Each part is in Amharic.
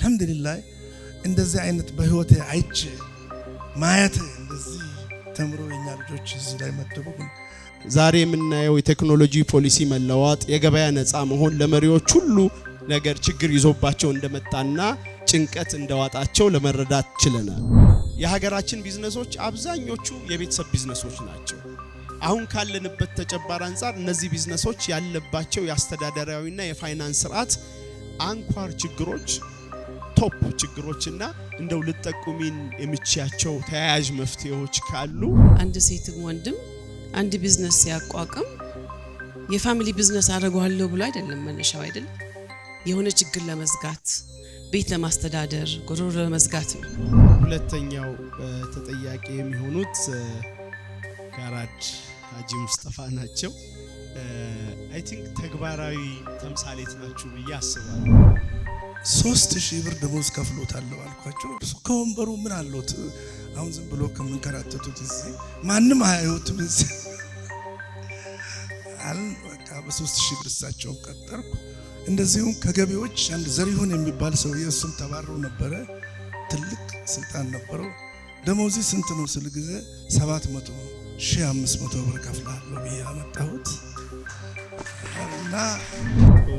አልহামዱሊላህ እንደዚህ አይነት በህይወቴ አይቼ ማየት እንደዚህ ተምሮ የኛ ልጆች እዚህ ላይ መደበቁ ዛሬ የምናየው የቴክኖሎጂ ፖሊሲ መለዋወጥ የገበያ ነፃ መሆን ለመሪዎች ሁሉ ነገር ችግር ይዞባቸው እንደመጣና ጭንቀት እንደዋጣቸው ለመረዳት ችለናል። የሀገራችን ቢዝነሶች አብዛኞቹ የቤተሰብ ቢዝነሶች ናቸው። አሁን ካለንበት ተጨባጭ አንፃር እነዚህ ቢዝነሶች ያለባቸው የአስተዳደራዊና የፋይናንስ ስርዓት አንኳር ችግሮች ቶፕ ችግሮችና እንደው ልጠቁሚን የምቻቸው ተያያዥ መፍትሄዎች ካሉ አንድ ሴትም ወንድም አንድ ቢዝነስ ሲያቋቁም የፋሚሊ ቢዝነስ አደረጋለሁ ብሎ አይደለም መነሻው አይደል የሆነ ችግር ለመዝጋት ቤት ለማስተዳደር ጎሮሮ ለመዝጋት ነው። ሁለተኛው ተጠያቂ የሚሆኑት ጋራድ ሀጂ ሙስጠፋ ናቸው። አይ ቲንክ ተግባራዊ ተምሳሌት ናችሁ ብዬ አስባለሁ። 3000 ብር ደሞዝ ከፍሎታለሁ አልኳቸው። ከወንበሩ ምን አለውት አሁን ዝም ብሎ ከመንከራተቱት እዚህ ማንም አያዩትም እዚህ በቃ በ3000 ብር እሳቸውን ቀጠርኩ። እንደዚሁም ከገቢዎች አንድ ዘሪሁን የሚባል ሰው የሱም ተባረሩ ነበረ። ትልቅ ስልጣን ነበረው። ደሞዚ ስንት ነው ስል ጊዜ 700,500 ብር ከፍላለሁ ብዬ አመጣሁት እና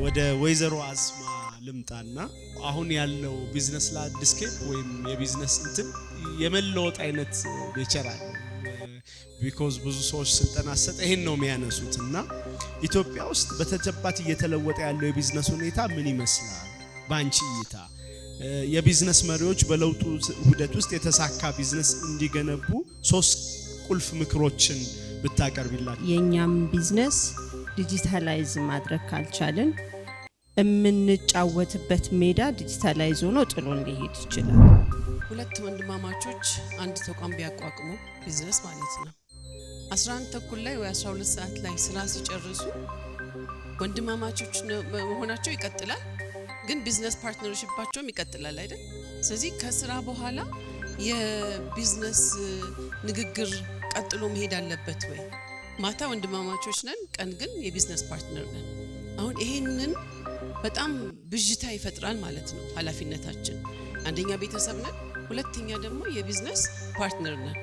ወደ ወይዘሮ አስማ ልምጣና አሁን ያለው ቢዝነስ ላንድስኬፕ ወይም የቢዝነስ እንትን የመለወጥ አይነት ኔቸራል ቢኮዝ ብዙ ሰዎች ስልጠና ሰጠ ይሄን ነው የሚያነሱትና ኢትዮጵያ ውስጥ በተጨባጭ እየተለወጠ ያለው የቢዝነስ ሁኔታ ምን ይመስላል ባንቺ እይታ? የቢዝነስ መሪዎች በለውጡ ሂደት ውስጥ የተሳካ ቢዝነስ እንዲገነቡ 3 ቁልፍ ምክሮችን ብታቀርቢላችሁ። የኛም ቢዝነስ ዲጂታላይዝ ማድረግ ካልቻለን የምንጫወትበት ሜዳ ዲጂታላይዝ ሆኖ ጥሎን ሊሄድ ይችላል። ሁለት ወንድማማቾች አንድ ተቋም ቢያቋቁሙ ቢዝነስ ማለት ነው 11 ተኩል ላይ ወይ 12 ሰዓት ላይ ስራ ሲጨርሱ ወንድማማቾች መሆናቸው ይቀጥላል፣ ግን ቢዝነስ ፓርትነርሺፓቸውም ይቀጥላል አይደል? ስለዚህ ከስራ በኋላ የቢዝነስ ንግግር ቀጥሎ መሄድ አለበት ወይ? ማታ ወንድማማቾች ነን፣ ቀን ግን የቢዝነስ ፓርትነር ነን። አሁን ይሄንን በጣም ብዥታ ይፈጥራል ማለት ነው። ኃላፊነታችን አንደኛ ቤተሰብ ነን፣ ሁለተኛ ደግሞ የቢዝነስ ፓርትነር ነን።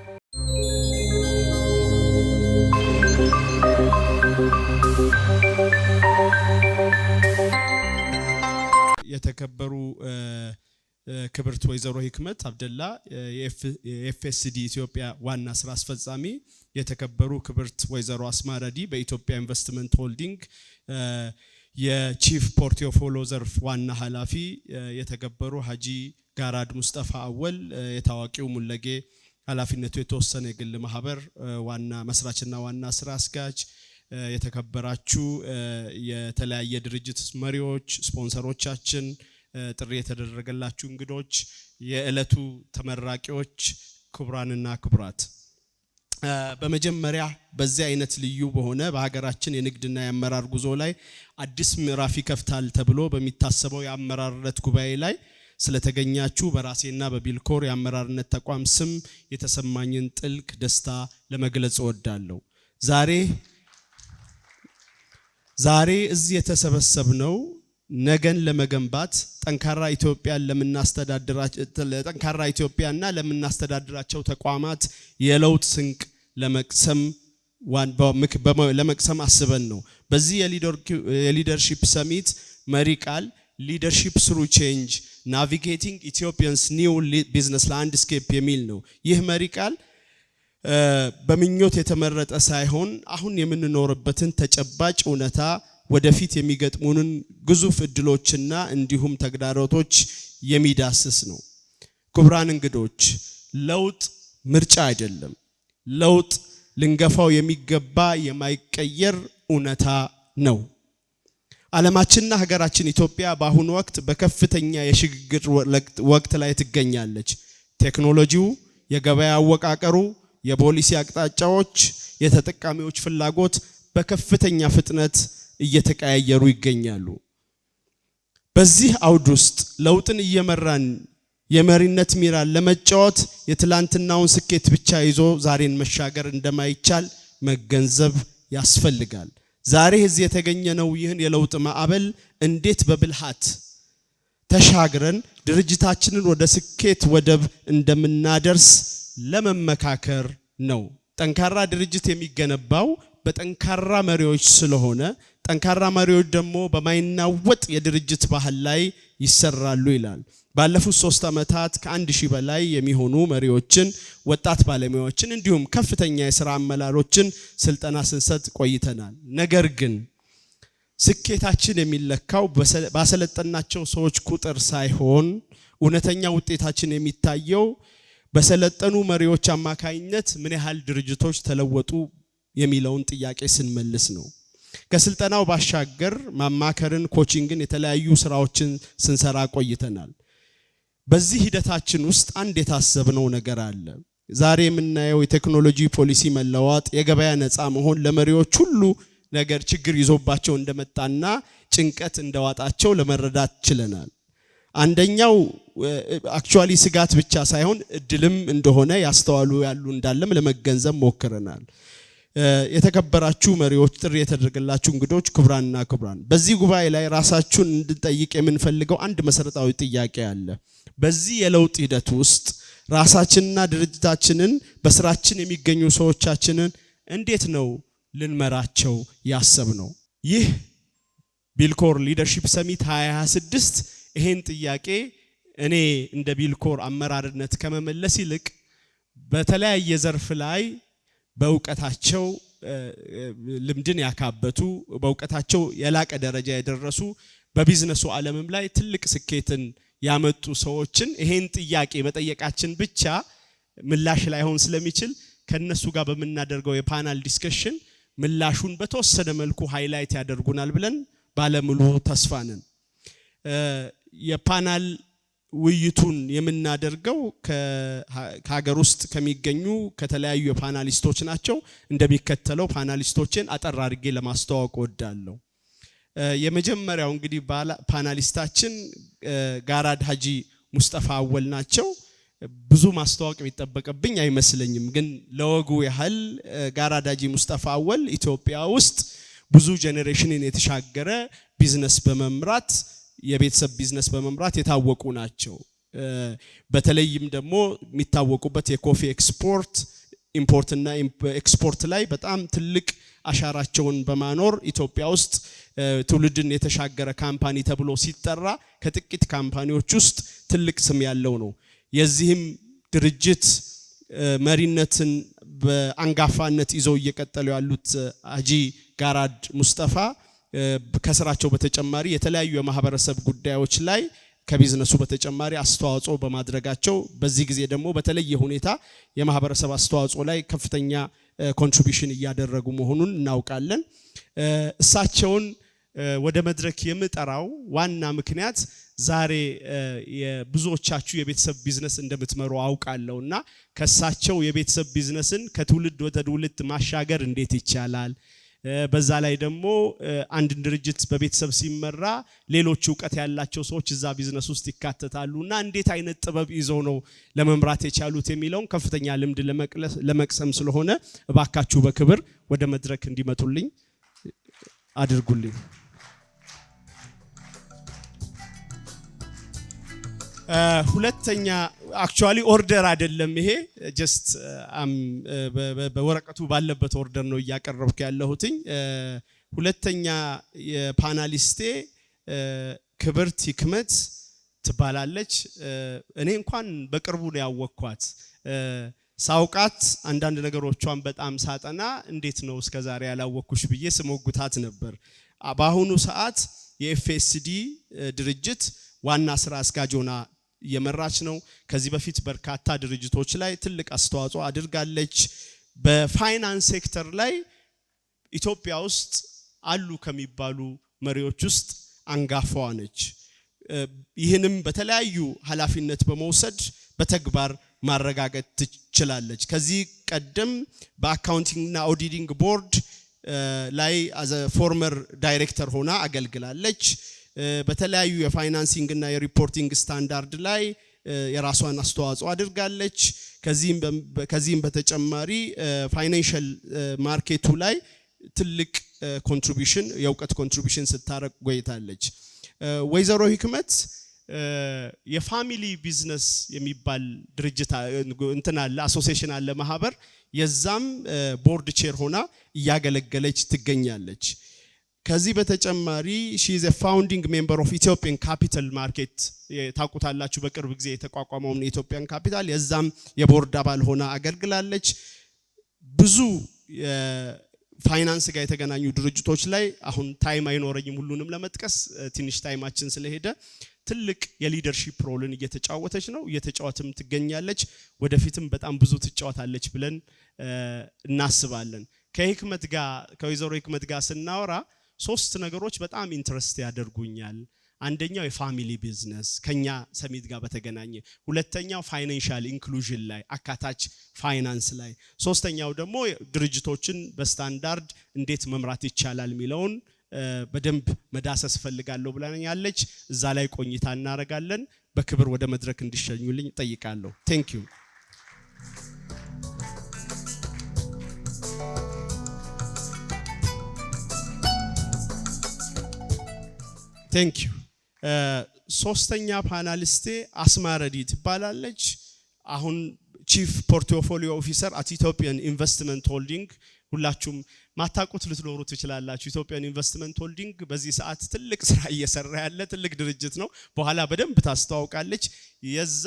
የተከበሩ ክብርት ወይዘሮ ህክመት አብደላ የኤፍኤስዲ ኢትዮጵያ ዋና ስራ አስፈጻሚ፣ የተከበሩ ክብርት ወይዘሮ አስማ ረዲ በኢትዮጵያ ኢንቨስትመንት ሆልዲንግ የቺፍ ፖርትፎሊዮ ዘርፍ ዋና ኃላፊ፣ የተከበሩ ሀጂ ጋራድ ሙስጠፋ አወል የታዋቂው ሙለጌ ኃላፊነቱ የተወሰነ የግል ማህበር ዋና መስራችና ዋና ስራ አስኪያጅ፣ የተከበራችሁ የተለያየ ድርጅት መሪዎች፣ ስፖንሰሮቻችን፣ ጥሪ የተደረገላችሁ እንግዶች፣ የዕለቱ ተመራቂዎች፣ ክቡራንና ክቡራት፣ በመጀመሪያ በዚህ አይነት ልዩ በሆነ በሀገራችን የንግድና የአመራር ጉዞ ላይ አዲስ ምዕራፍ ይከፍታል ተብሎ በሚታሰበው የአመራርነት ጉባኤ ላይ ስለተገኛችሁ በራሴና በቢልኮር የአመራርነት ተቋም ስም የተሰማኝን ጥልቅ ደስታ ለመግለጽ እወዳለሁ። ዛሬ እዚህ የተሰበሰብነው ነገን ለመገንባት ጠንካራ ኢትዮጵያና ለምናስተዳድራቸው ተቋማት የለውጥ ስንቅ ለመቅሰም አስበን ነው። በዚህ የሊደርሺፕ ሰሚት መሪ ቃል ሊደርሺፕ ስሩ ቼንጅ ናቪጌቲንግ ኢትዮጵያንስ ኒው ቢዝነስ ላንድስኬፕ የሚል ነው። ይህ መሪ ቃል በምኞት የተመረጠ ሳይሆን አሁን የምንኖርበትን ተጨባጭ እውነታ ወደፊት የሚገጥሙንን ግዙፍ እድሎችና እንዲሁም ተግዳሮቶች የሚዳስስ ነው። ክቡራን እንግዶች፣ ለውጥ ምርጫ አይደለም። ለውጥ ልንገፋው የሚገባ የማይቀየር እውነታ ነው። ዓለማችንና ሀገራችን ኢትዮጵያ በአሁኑ ወቅት በከፍተኛ የሽግግር ወቅት ላይ ትገኛለች። ቴክኖሎጂው፣ የገበያ አወቃቀሩ፣ የፖሊሲ አቅጣጫዎች፣ የተጠቃሚዎች ፍላጎት በከፍተኛ ፍጥነት እየተቀያየሩ ይገኛሉ። በዚህ አውድ ውስጥ ለውጥን እየመራን የመሪነት ሚናን ለመጫወት የትላንትናውን ስኬት ብቻ ይዞ ዛሬን መሻገር እንደማይቻል መገንዘብ ያስፈልጋል። ዛሬ እዚህ የተገኘነው ይህን የለውጥ ማዕበል እንዴት በብልሃት ተሻግረን ድርጅታችንን ወደ ስኬት ወደብ እንደምናደርስ ለመመካከር ነው። ጠንካራ ድርጅት የሚገነባው በጠንካራ መሪዎች ስለሆነ ጠንካራ መሪዎች ደግሞ በማይናወጥ የድርጅት ባህል ላይ ይሰራሉ ይላል። ባለፉት 3 ዓመታት ከ1000 በላይ የሚሆኑ መሪዎችን፣ ወጣት ባለሙያዎችን እንዲሁም ከፍተኛ የሥራ አመራሮችን ስልጠና ስንሰጥ ቆይተናል። ነገር ግን ስኬታችን የሚለካው ባሰለጠናቸው ሰዎች ቁጥር ሳይሆን እውነተኛ ውጤታችን የሚታየው በሰለጠኑ መሪዎች አማካኝነት ምን ያህል ድርጅቶች ተለወጡ የሚለውን ጥያቄ ስንመልስ ነው። ከስልጠናው ባሻገር ማማከርን፣ ኮቺንግን፣ የተለያዩ ስራዎችን ስንሰራ ቆይተናል። በዚህ ሂደታችን ውስጥ አንድ የታሰብነው ነገር አለ። ዛሬ የምናየው የቴክኖሎጂ ፖሊሲ መለዋወጥ፣ የገበያ ነፃ መሆን ለመሪዎች ሁሉ ነገር ችግር ይዞባቸው እንደመጣና ጭንቀት እንደዋጣቸው ለመረዳት ችለናል። አንደኛው አክቹአሊ ስጋት ብቻ ሳይሆን እድልም እንደሆነ ያስተዋሉ ያሉ እንዳለም ለመገንዘብ ሞክረናል። የተከበራችሁ መሪዎች፣ ጥሪ የተደረገላችሁ እንግዶች፣ ክቡራንና ክቡራን፣ በዚህ ጉባኤ ላይ ራሳችሁን እንድንጠይቅ የምንፈልገው አንድ መሰረታዊ ጥያቄ አለ። በዚህ የለውጥ ሂደት ውስጥ ራሳችንና ድርጅታችንን በስራችን የሚገኙ ሰዎቻችንን እንዴት ነው ልንመራቸው ያሰብነው? ይህ ቢልኮር ሊደርሺፕ ሰሚት 2026 ይሄን ጥያቄ እኔ እንደ ቢልኮር አመራርነት ከመመለስ ይልቅ በተለያየ ዘርፍ ላይ በእውቀታቸው ልምድን ያካበቱ በእውቀታቸው የላቀ ደረጃ የደረሱ በቢዝነሱ ዓለምም ላይ ትልቅ ስኬትን ያመጡ ሰዎችን ይሄን ጥያቄ መጠየቃችን ብቻ ምላሽ ላይሆን ስለሚችል ከነሱ ጋር በመናደርገው የፓናል ዲስከሽን ምላሹን በተወሰነ መልኩ ሃይላይት ያደርጉናል ብለን ባለሙሉ ተስፋ ነን። የፓናል ውይይቱን የምናደርገው ከሀገር ውስጥ ከሚገኙ ከተለያዩ የፓናሊስቶች ናቸው። እንደሚከተለው ፓናሊስቶችን አጠር አድርጌ ለማስተዋወቅ ወዳለሁ። የመጀመሪያው እንግዲህ ፓናሊስታችን ጋራድ ሀጂ ሙስጠፋ አወል ናቸው። ብዙ ማስተዋወቅ የሚጠበቅብኝ አይመስለኝም፣ ግን ለወጉ ያህል ጋራድ ሀጂ ሙስጠፋ አወል ኢትዮጵያ ውስጥ ብዙ ጄኔሬሽንን የተሻገረ ቢዝነስ በመምራት የቤተሰብ ቢዝነስ በመምራት የታወቁ ናቸው። በተለይም ደግሞ የሚታወቁበት የኮፊ ኤክስፖርት ኢምፖርትና ኤክስፖርት ላይ በጣም ትልቅ አሻራቸውን በማኖር ኢትዮጵያ ውስጥ ትውልድን የተሻገረ ካምፓኒ ተብሎ ሲጠራ ከጥቂት ካምፓኒዎች ውስጥ ትልቅ ስም ያለው ነው። የዚህም ድርጅት መሪነትን በአንጋፋነት ይዘው እየቀጠሉ ያሉት ሀጂ ጋራድ ሙስጠፋ ከስራቸው በተጨማሪ የተለያዩ የማህበረሰብ ጉዳዮች ላይ ከቢዝነሱ በተጨማሪ አስተዋጽኦ በማድረጋቸው በዚህ ጊዜ ደግሞ በተለየ ሁኔታ የማህበረሰብ አስተዋጽኦ ላይ ከፍተኛ ኮንትሪቢዩሽን እያደረጉ መሆኑን እናውቃለን። እሳቸውን ወደ መድረክ የምጠራው ዋና ምክንያት ዛሬ የብዙዎቻችሁ የቤተሰብ ቢዝነስ እንደምትመሩ አውቃለሁና ከሳቸው የቤተሰብ ቢዝነስን ከትውልድ ወደ ትውልድ ማሻገር እንዴት ይቻላል፣ በዛ ላይ ደግሞ አንድ ድርጅት በቤተሰብ ሲመራ ሌሎች ዕውቀት ያላቸው ሰዎች እዛ ቢዝነስ ውስጥ ይካተታሉና እንዴት አይነት ጥበብ ይዘው ነው ለመምራት የቻሉት የሚለውን ከፍተኛ ልምድ ለመቅሰም ስለሆነ እባካችሁ በክብር ወደ መድረክ እንዲመጡልኝ አድርጉልኝ። ሁለተኛ አክቹአሊ ኦርደር አይደለም፣ ይሄ ጀስት በወረቀቱ ባለበት ኦርደር ነው እያቀረብኩ ያለሁትኝ። ሁለተኛ የፓናሊስቴ ክብርት ህክመት ትባላለች። እኔ እንኳን በቅርቡ ነው ያወቅኳት። ሳውቃት አንዳንድ ነገሮቿን በጣም ሳጠና እንዴት ነው እስከዛሬ ያላወቅኩሽ ብዬ ስሞግታት ነበር። በአሁኑ ሰዓት የኤፍኤስዲ ድርጅት ዋና ስራ አስኪያጅ ሆና እየመራች ነው። ከዚህ በፊት በርካታ ድርጅቶች ላይ ትልቅ አስተዋጽኦ አድርጋለች። በፋይናንስ ሴክተር ላይ ኢትዮጵያ ውስጥ አሉ ከሚባሉ መሪዎች ውስጥ አንጋፋዋ ነች። ይህንም በተለያዩ ኃላፊነት በመውሰድ በተግባር ማረጋገጥ ትችላለች። ከዚህ ቀደም በአካውንቲንግ እና ኦዲቲንግ ቦርድ ላይ አዘ ፎርመር ዳይሬክተር ሆና አገልግላለች። በተለያዩ የፋይናንሲንግ እና የሪፖርቲንግ ስታንዳርድ ላይ የራሷን አስተዋጽኦ አድርጋለች። ከዚህም በተጨማሪ ፋይናንሻል ማርኬቱ ላይ ትልቅ ኮንትሪቢዩሽን የእውቀት ኮንትሪቢዩሽን ስታረግ ቆይታለች። ወይዘሮ ህክመት የፋሚሊ ቢዝነስ የሚባል ድርጅት እንትን አለ አሶሲዬሽን አለ ማህበር የዛም ቦርድ ቼር ሆና እያገለገለች ትገኛለች። ከዚህ በተጨማሪ she is a founding member of Ethiopian Capital Market ታውቁታላችሁ በቅርብ ጊዜ የተቋቋመው የኢትዮጵያን ካፒታል የዛም የቦርድ አባል ሆና አገልግላለች። ብዙ ፋይናንስ ጋር የተገናኙ ድርጅቶች ላይ አሁን ታይም አይኖረኝም ሁሉንም ለመጥቀስ ትንሽ ታይማችን ስለሄደ ትልቅ የሊደርሺፕ ሮልን እየተጫወተች ነው እየተጫወተም ትገኛለች። ወደፊትም በጣም ብዙ ትጫወታለች ብለን እናስባለን። ከህክመት ጋር ከወይዘሮ ህክመት ጋር ስናወራ ሶስት ነገሮች በጣም ኢንትረስት ያደርጉኛል። አንደኛው የፋሚሊ ቢዝነስ ከኛ ሰሚት ጋር በተገናኘ፣ ሁለተኛው ፋይናንሻል ኢንክሉዥን ላይ አካታች ፋይናንስ ላይ፣ ሶስተኛው ደግሞ ድርጅቶችን በስታንዳርድ እንዴት መምራት ይቻላል የሚለውን በደንብ መዳሰስ ፈልጋለሁ ብላኛለች። እዛ ላይ ቆይታ እናረጋለን። በክብር ወደ መድረክ እንዲሸኙልኝ ጠይቃለሁ። ቴንክ ዩ ቴንክ ዩ። ሶስተኛ ፓናሊስቴ አስማረዲ ትባላለች። አሁን ቺፍ ፖርትፎሊዮ ኦፊሰር አት ኢትዮጵያን ኢንቨስትመንት ሆልዲንግ ሁላችሁም ማታቁት ልትኖሩ ትችላላችሁ። ኢትዮጵያን ኢንቨስትመንት ሆልዲንግ በዚህ ሰዓት ትልቅ ስራ እየሰራ ያለ ትልቅ ድርጅት ነው። በኋላ በደንብ ታስተዋውቃለች። የዛ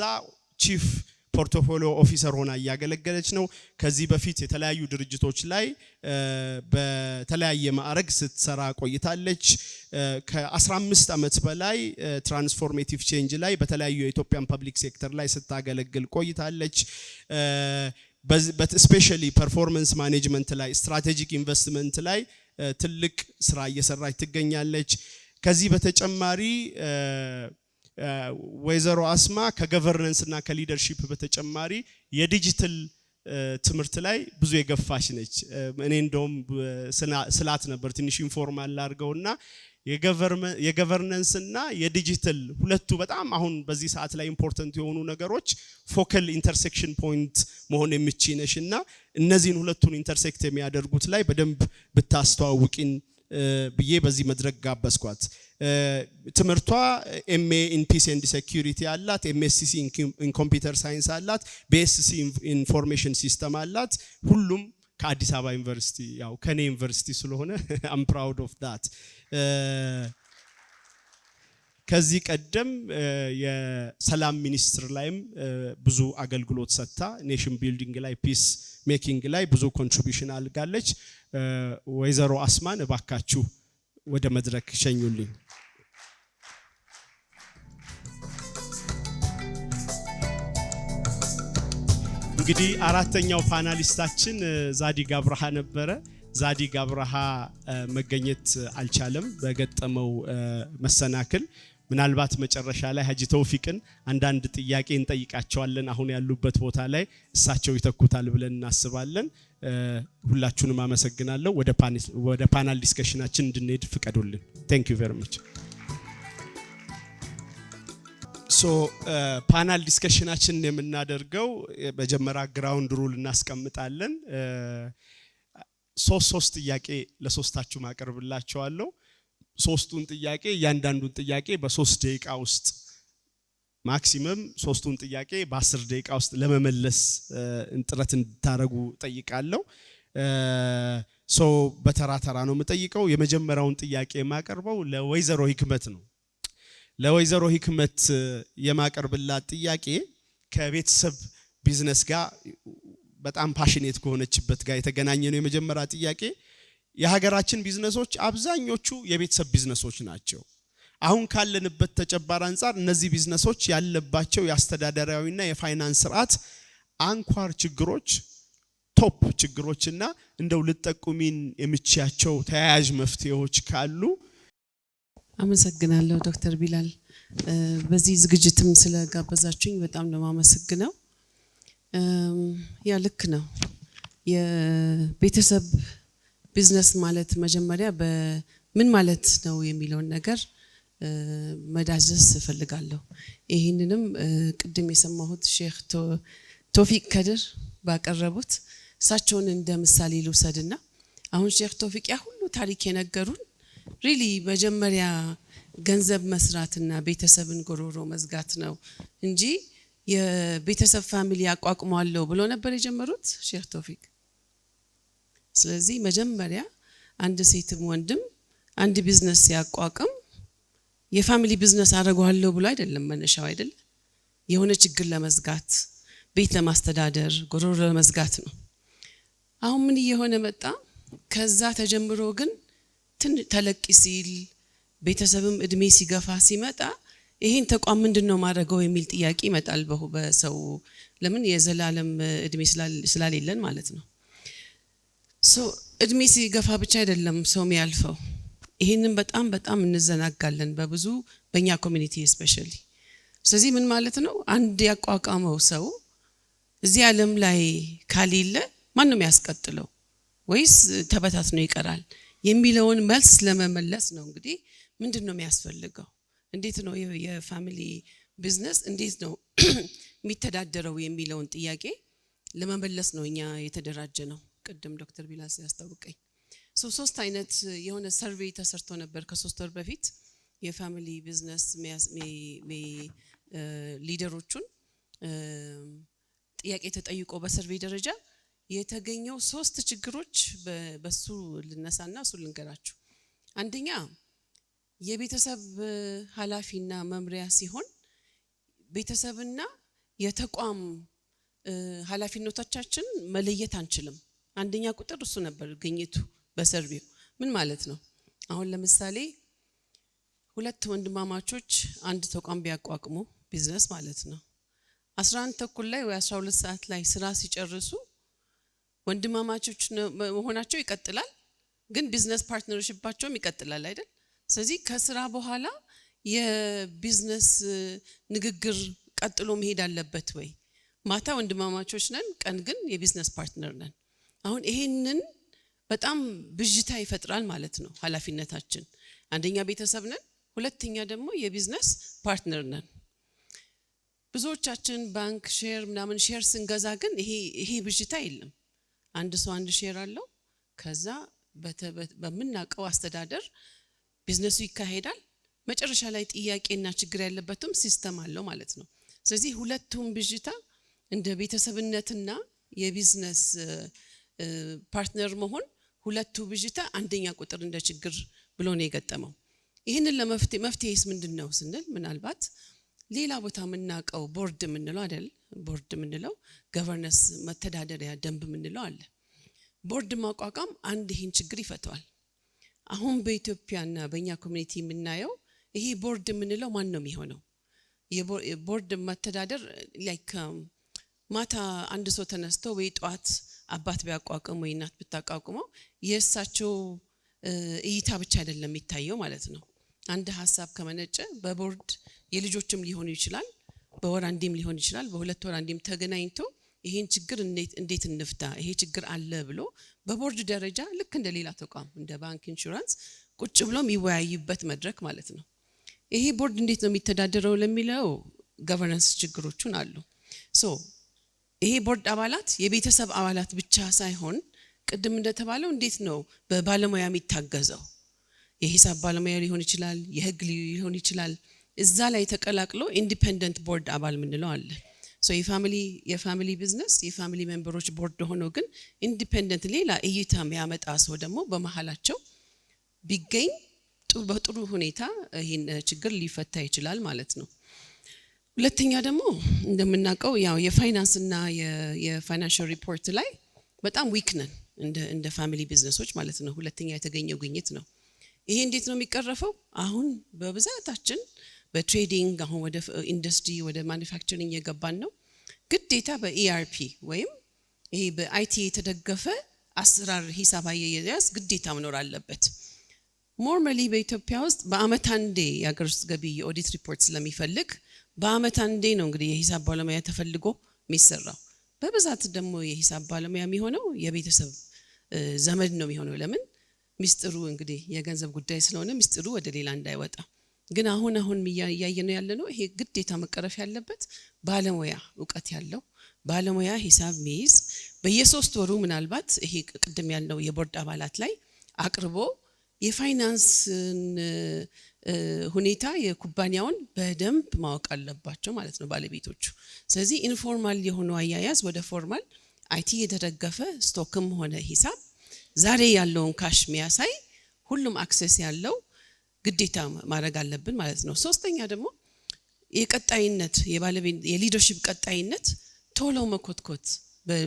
ቺፍ ፖርትፎሊዮ ኦፊሰር ሆና እያገለገለች ነው። ከዚህ በፊት የተለያዩ ድርጅቶች ላይ በተለያየ ማዕረግ ስትሰራ ቆይታለች። ከ15 ዓመት በላይ ትራንስፎርሜቲቭ ቼንጅ ላይ በተለያዩ የኢትዮጵያን ፐብሊክ ሴክተር ላይ ስታገለግል ቆይታለች። ስፔሻሊ ፐርፎርማንስ ማኔጅመንት ላይ ስትራቴጂክ ኢንቨስትመንት ላይ ትልቅ ስራ እየሰራች ትገኛለች። ከዚህ በተጨማሪ ወይዘሮ አስማ ከገቨርነንስ እና ከሊደርሺፕ በተጨማሪ የዲጂታል ትምህርት ላይ ብዙ የገፋች ነች። እኔ እንደውም ስላት ነበር ትንሽ ኢንፎርማል አድርገውና የገቨርነንስ እና የዲጂታል ሁለቱ በጣም አሁን በዚህ ሰዓት ላይ ኢምፖርታንት የሆኑ ነገሮች ፎከል ኢንተርሴክሽን ፖይንት መሆን የሚችነሽና እነዚህን ሁለቱን ኢንተርሴክት የሚያደርጉት ላይ በደንብ ብታስተዋውቂን ብዬ በዚህ መድረክ ጋበዝኳት። ትምህርቷ ኤምኤ ኢን ፒስ ኤንድ ሴኩሪቲ አላት፣ ኤምኤስሲ ኢን ኮምፒውተር ሳይንስ አላት፣ ቢኤስሲ ኢንፎርሜሽን ሲስተም አላት። ሁሉም ከአዲስ አበባ ዩኒቨርሲቲ ያው ከኔ ዩኒቨርሲቲ ስለሆነ አም ፕራውድ ኦፍ ዳት። ከዚህ ቀደም የሰላም ሚኒስትር ላይም ብዙ አገልግሎት ሰጥታ ኔሽን ቢልዲንግ ላይ ፒስ ሜኪንግ ላይ ብዙ ኮንትሪቢዩሽን አድርጋለች። ወይዘሮ አስማን እባካችሁ ወደ መድረክ ሸኙልኝ። እንግዲህ አራተኛው ፓናሊስታችን ዛዲግ አብርሃ ነበረ። ዛዲግ አብርሃ መገኘት አልቻለም በገጠመው መሰናክል። ምናልባት መጨረሻ ላይ ሀጂ ተውፊቅን አንዳንድ ጥያቄ እንጠይቃቸዋለን። አሁን ያሉበት ቦታ ላይ እሳቸው ይተኩታል ብለን እናስባለን። ሁላችሁንም አመሰግናለሁ። ወደ ፓናል ዲስከሽናችን እንድንሄድ ፍቀዱልን። ቴንክ ዩ ቬሪ ማች። ፓናል ዲስከሽናችን የምናደርገው መጀመሪያ ግራውንድ ሩል እናስቀምጣለን። ሶስት ጥያቄ ለሶስታችሁ ማቀርብላችኋለሁ። ሶስቱን ጥያቄ እያንዳንዱን ጥያቄ በ3 ደቂቃ ውስጥ ማክሲመም ሶስቱን ጥያቄ በ10 ደቂቃ ውስጥ ለመመለስ ጥረት እንድታረጉ ጠይቃለሁ። በተራ ተራ ነው የምጠይቀው። የመጀመሪያውን ጥያቄ የማቀርበው ለወይዘሮ ህክመት ነው። ለወይዘሮ ህክመት የማቀርብላት ጥያቄ ከቤተሰብ ቢዝነስ ጋር በጣም ፓሽኔት ከሆነችበት ጋር የተገናኘ ነው። የመጀመሪያ ጥያቄ የሀገራችን ቢዝነሶች አብዛኞቹ የቤተሰብ ቢዝነሶች ናቸው። አሁን ካለንበት ተጨባጭ አንፃር እነዚህ ቢዝነሶች ያለባቸው የአስተዳደራዊና የፋይናንስ ስርዓት አንኳር ችግሮች፣ ቶፕ ችግሮችና እንደው ልጠቁሚን የምቻቸው ተያያዥ መፍትሄዎች ካሉ። አመሰግናለሁ ዶክተር ቢላል በዚህ ዝግጅትም ስለጋበዛችሁኝ በጣም ነው ማመሰግነው። ያ ልክ ነው። የቤተሰብ ቢዝነስ ማለት መጀመሪያ በምን ማለት ነው የሚለውን ነገር መዳሰስ እፈልጋለሁ። ይሄንንም ቅድም የሰማሁት ሼክ ቶፊቅ ከድር ባቀረቡት እሳቸውን እንደ ምሳሌ ልውሰድና አሁን ሼክ ቶፊቅ ያ ሁሉ ታሪክ የነገሩን ሪሊ መጀመሪያ ገንዘብ መስራትና ቤተሰብን ጎሮሮ መዝጋት ነው እንጂ የቤተሰብ ፋሚሊ አቋቁሟለሁ ብሎ ነበር የጀመሩት ሼህ ቶፊቅ። ስለዚህ መጀመሪያ አንድ ሴትም ወንድም አንድ ቢዝነስ ሲያቋቁም የፋሚሊ ቢዝነስ አደርገዋለሁ ብሎ አይደለም መነሻው አይደል? የሆነ ችግር ለመዝጋት፣ ቤት ለማስተዳደር፣ ጎሮሮ ለመዝጋት ነው። አሁን ምን እየሆነ መጣ? ከዛ ተጀምሮ ግን ተለቅ ሲል ቤተሰብም እድሜ ሲገፋ ሲመጣ ይሄን ተቋም ምንድነው ማድረገው የሚል ጥያቄ ይመጣል በሰው። ለምን የዘላለም እድሜ ስላሌለን ማለት ነው። እድሜ ሲገፋ ብቻ አይደለም ሰው የሚያልፈው። ይሄንን በጣም እንዘናጋለን በብዙ በእኛ ኮሚኒቲ ስፔሻሊ። ስለዚህ ምን ማለት ነው? አንድ ያቋቋመው ሰው እዚህ ዓለም ላይ ካሌለ ማን ነው የሚያስቀጥለው? ወይስ ተበታትኖ ይቀራል የሚለውን መልስ ለመመለስ ነው። እንግዲህ ምንድነው የሚያስፈልገው? እንዴት ነው የፋሚሊ ቢዝነስ እንዴት ነው የሚተዳደረው የሚለውን ጥያቄ ለመመለስ ነው እኛ የተደራጀ ነው። ቅድም ዶክተር ቢላስ ያስታውቀኝ ሶስት አይነት የሆነ ሰርቬይ ተሰርቶ ነበር ከ3 ወር በፊት የፋሚሊ ቢዝነስ ሊደሮቹን ጥያቄ ተጠይቆ በሰርቬይ ደረጃ የተገኘው 3 ችግሮች በሱ ልነሳና እሱ ልንገራችሁ። አንደኛ የቤተሰብ ኃላፊና መምሪያ ሲሆን ቤተሰብና የተቋም ኃላፊነቶቻችን መለየት አንችልም። አንደኛ ቁጥር እሱ ነበር ግኝቱ በሰርቬው። ምን ማለት ነው? አሁን ለምሳሌ 2 ወንድማማቾች አንድ ተቋም ቢያቋቁሙ ቢዝነስ ማለት ነው 11 ተኩል ላይ ወይ 12 ሰዓት ላይ ስራ ሲጨርሱ ወንድማማቾች መሆናቸው ይቀጥላል፣ ግን ቢዝነስ ፓርትነርሺፓቸውም ይቀጥላል አይደል? ስለዚህ ከስራ በኋላ የቢዝነስ ንግግር ቀጥሎ መሄድ አለበት ወይ? ማታ ወንድማማቾች ነን፣ ቀን ግን የቢዝነስ ፓርትነር ነን። አሁን ይሄንን በጣም ብዥታ ይፈጥራል ማለት ነው። ኃላፊነታችን አንደኛ ቤተሰብ ነን፣ ሁለተኛ ደግሞ የቢዝነስ ፓርትነር ነን። ብዙዎቻችን ባንክ ሼር ምናምን ሼር ስንገዛ ግን ይሄ ብዥታ የለም። አንድ ሰው አንድ ሼር አለው። ከዛ በምናውቀው አስተዳደር ቢዝነሱ ይካሄዳል። መጨረሻ ላይ ጥያቄና ችግር ያለበትም ሲስተም አለው ማለት ነው። ስለዚህ ሁለቱም ብዥታ እንደ ቤተሰብነትና የቢዝነስ ፓርትነር መሆን ሁለቱ ብዥታ አንደኛ ቁጥር እንደ ችግር ብሎ ነው የገጠመው። ይህንን መፍትሄስ ምንድነው ስንል ምናልባት ሌላ ቦታ የምናውቀው ቦርድ የምንለው አይደል? ቦርድ የምንለው ገቨርነንስ መተዳደሪያ ደንብ የምንለው አለ። ቦርድ ማቋቋም አንድ ይህን ችግር ይፈተዋል። አሁን በኢትዮጵያና በእኛ ኮሚኒቲ የምናየው ይሄ ቦርድ የምንለው ማን ነው የሚሆነው? የቦርድ መተዳደር ላይክ ማታ አንድ ሰው ተነስቶ ወይ ጠዋት አባት ቢያቋቁም ወይ እናት ብታቋቁመው የእሳቸው እይታ ብቻ አይደለም የሚታየው ማለት ነው። አንድ ሀሳብ ከመነጨ በቦርድ የልጆችም ሊሆኑ ይችላል፣ በወር አንዴም ሊሆን ይችላል፣ በሁለት ወር አንዴም ተገናኝቶ ይሄን ችግር እንዴት እንፍታ፣ ይሄ ችግር አለ ብሎ በቦርድ ደረጃ ልክ እንደ ሌላ ተቋም እንደ ባንክ፣ ኢንሹራንስ ቁጭ ብሎ የሚወያዩበት መድረክ ማለት ነው። ይሄ ቦርድ እንዴት ነው የሚተዳደረው ለሚለው ገቨርነንስ ችግሮቹን አሉ። ይሄ ቦርድ አባላት የቤተሰብ አባላት ብቻ ሳይሆን ቅድም እንደተባለው እንዴት ነው በባለሙያ የሚታገዘው? የሂሳብ ባለሙያ ሊሆን ይችላል፣ የህግ ሊሆን ይችላል። እዛ ላይ ተቀላቅሎ ኢንዲፔንደንት ቦርድ አባል ምንለው አለ። የፋሚሊ ቢዝነስ የፋሚሊ ሜምበሮች ቦርድ ሆኖ ግን ኢንዲፔንደንት ሌላ እይታ የሚያመጣ ሰው ደግሞ በመሃላቸው ቢገኝ በጥሩ ሁኔታ ይህን ችግር ሊፈታ ይችላል ማለት ነው። ሁለተኛ ደግሞ እንደምናውቀው ያው የፋይናንስና የፋይናንሻል ሪፖርት ላይ በጣም ዊክ ነን እንደ ፋሚሊ ቢዝነሶች ማለት ነው። ሁለተኛ የተገኘው ግኝት ነው። ይሄ እንዴት ነው የሚቀረፈው? አሁን በብዛታችን በትሬዲንግ አሁን ወደ ኢንዱስትሪ ወደ ማኒፋክቸሪንግ የገባን ነው። ግዴታ በኢአርፒ ወይም ይሄ በአይቲ የተደገፈ አሰራር ሂሳብ አያያዝ ግዴታ መኖር አለበት። ኖርማሊ በኢትዮጵያ ውስጥ በአመት አንዴ የሀገር ውስጥ ገቢ የኦዲት ሪፖርት ስለሚፈልግ በአመት አንዴ ነው እንግዲህ የሂሳብ ባለሙያ ተፈልጎ የሚሰራው። በብዛት ደግሞ የሂሳብ ባለሙያ የሚሆነው የቤተሰብ ዘመድ ነው የሚሆነው። ለምን? ሚስጥሩ እንግዲህ የገንዘብ ጉዳይ ስለሆነ ሚስጥሩ ወደ ሌላ እንዳይወጣ። ግን አሁን እያየነው ያለነው ይሄ ግዴታ መቀረፍ ያለበት ባለሙያ እውቀት ያለው ባለሙያ ሂሳብ ሚይዝ በየ3 ወሩ ምናልባት ይሄ ቅድም ያለው የቦርድ አባላት ላይ አቅርቦ የፋይናንስን ሁኔታ የኩባንያውን በደንብ ማወቅ አለባቸው ማለት ነው ባለቤቶቹ። ስለዚህ ኢንፎርማል የሆኑ አያያዝ ወደ ፎርማል አይቲ የተደገፈ ስቶክም ሆነ ሂሳብ ዛሬ ያለውን ካሽ የሚያሳይ ሁሉም አክሰስ ያለው ግዴታ ማድረግ አለብን ማለት ነው። ሶስተኛ ደግሞ የቀጣይነት የሊደርሺፕ ቀጣይነት ቶሎ መኮትኮት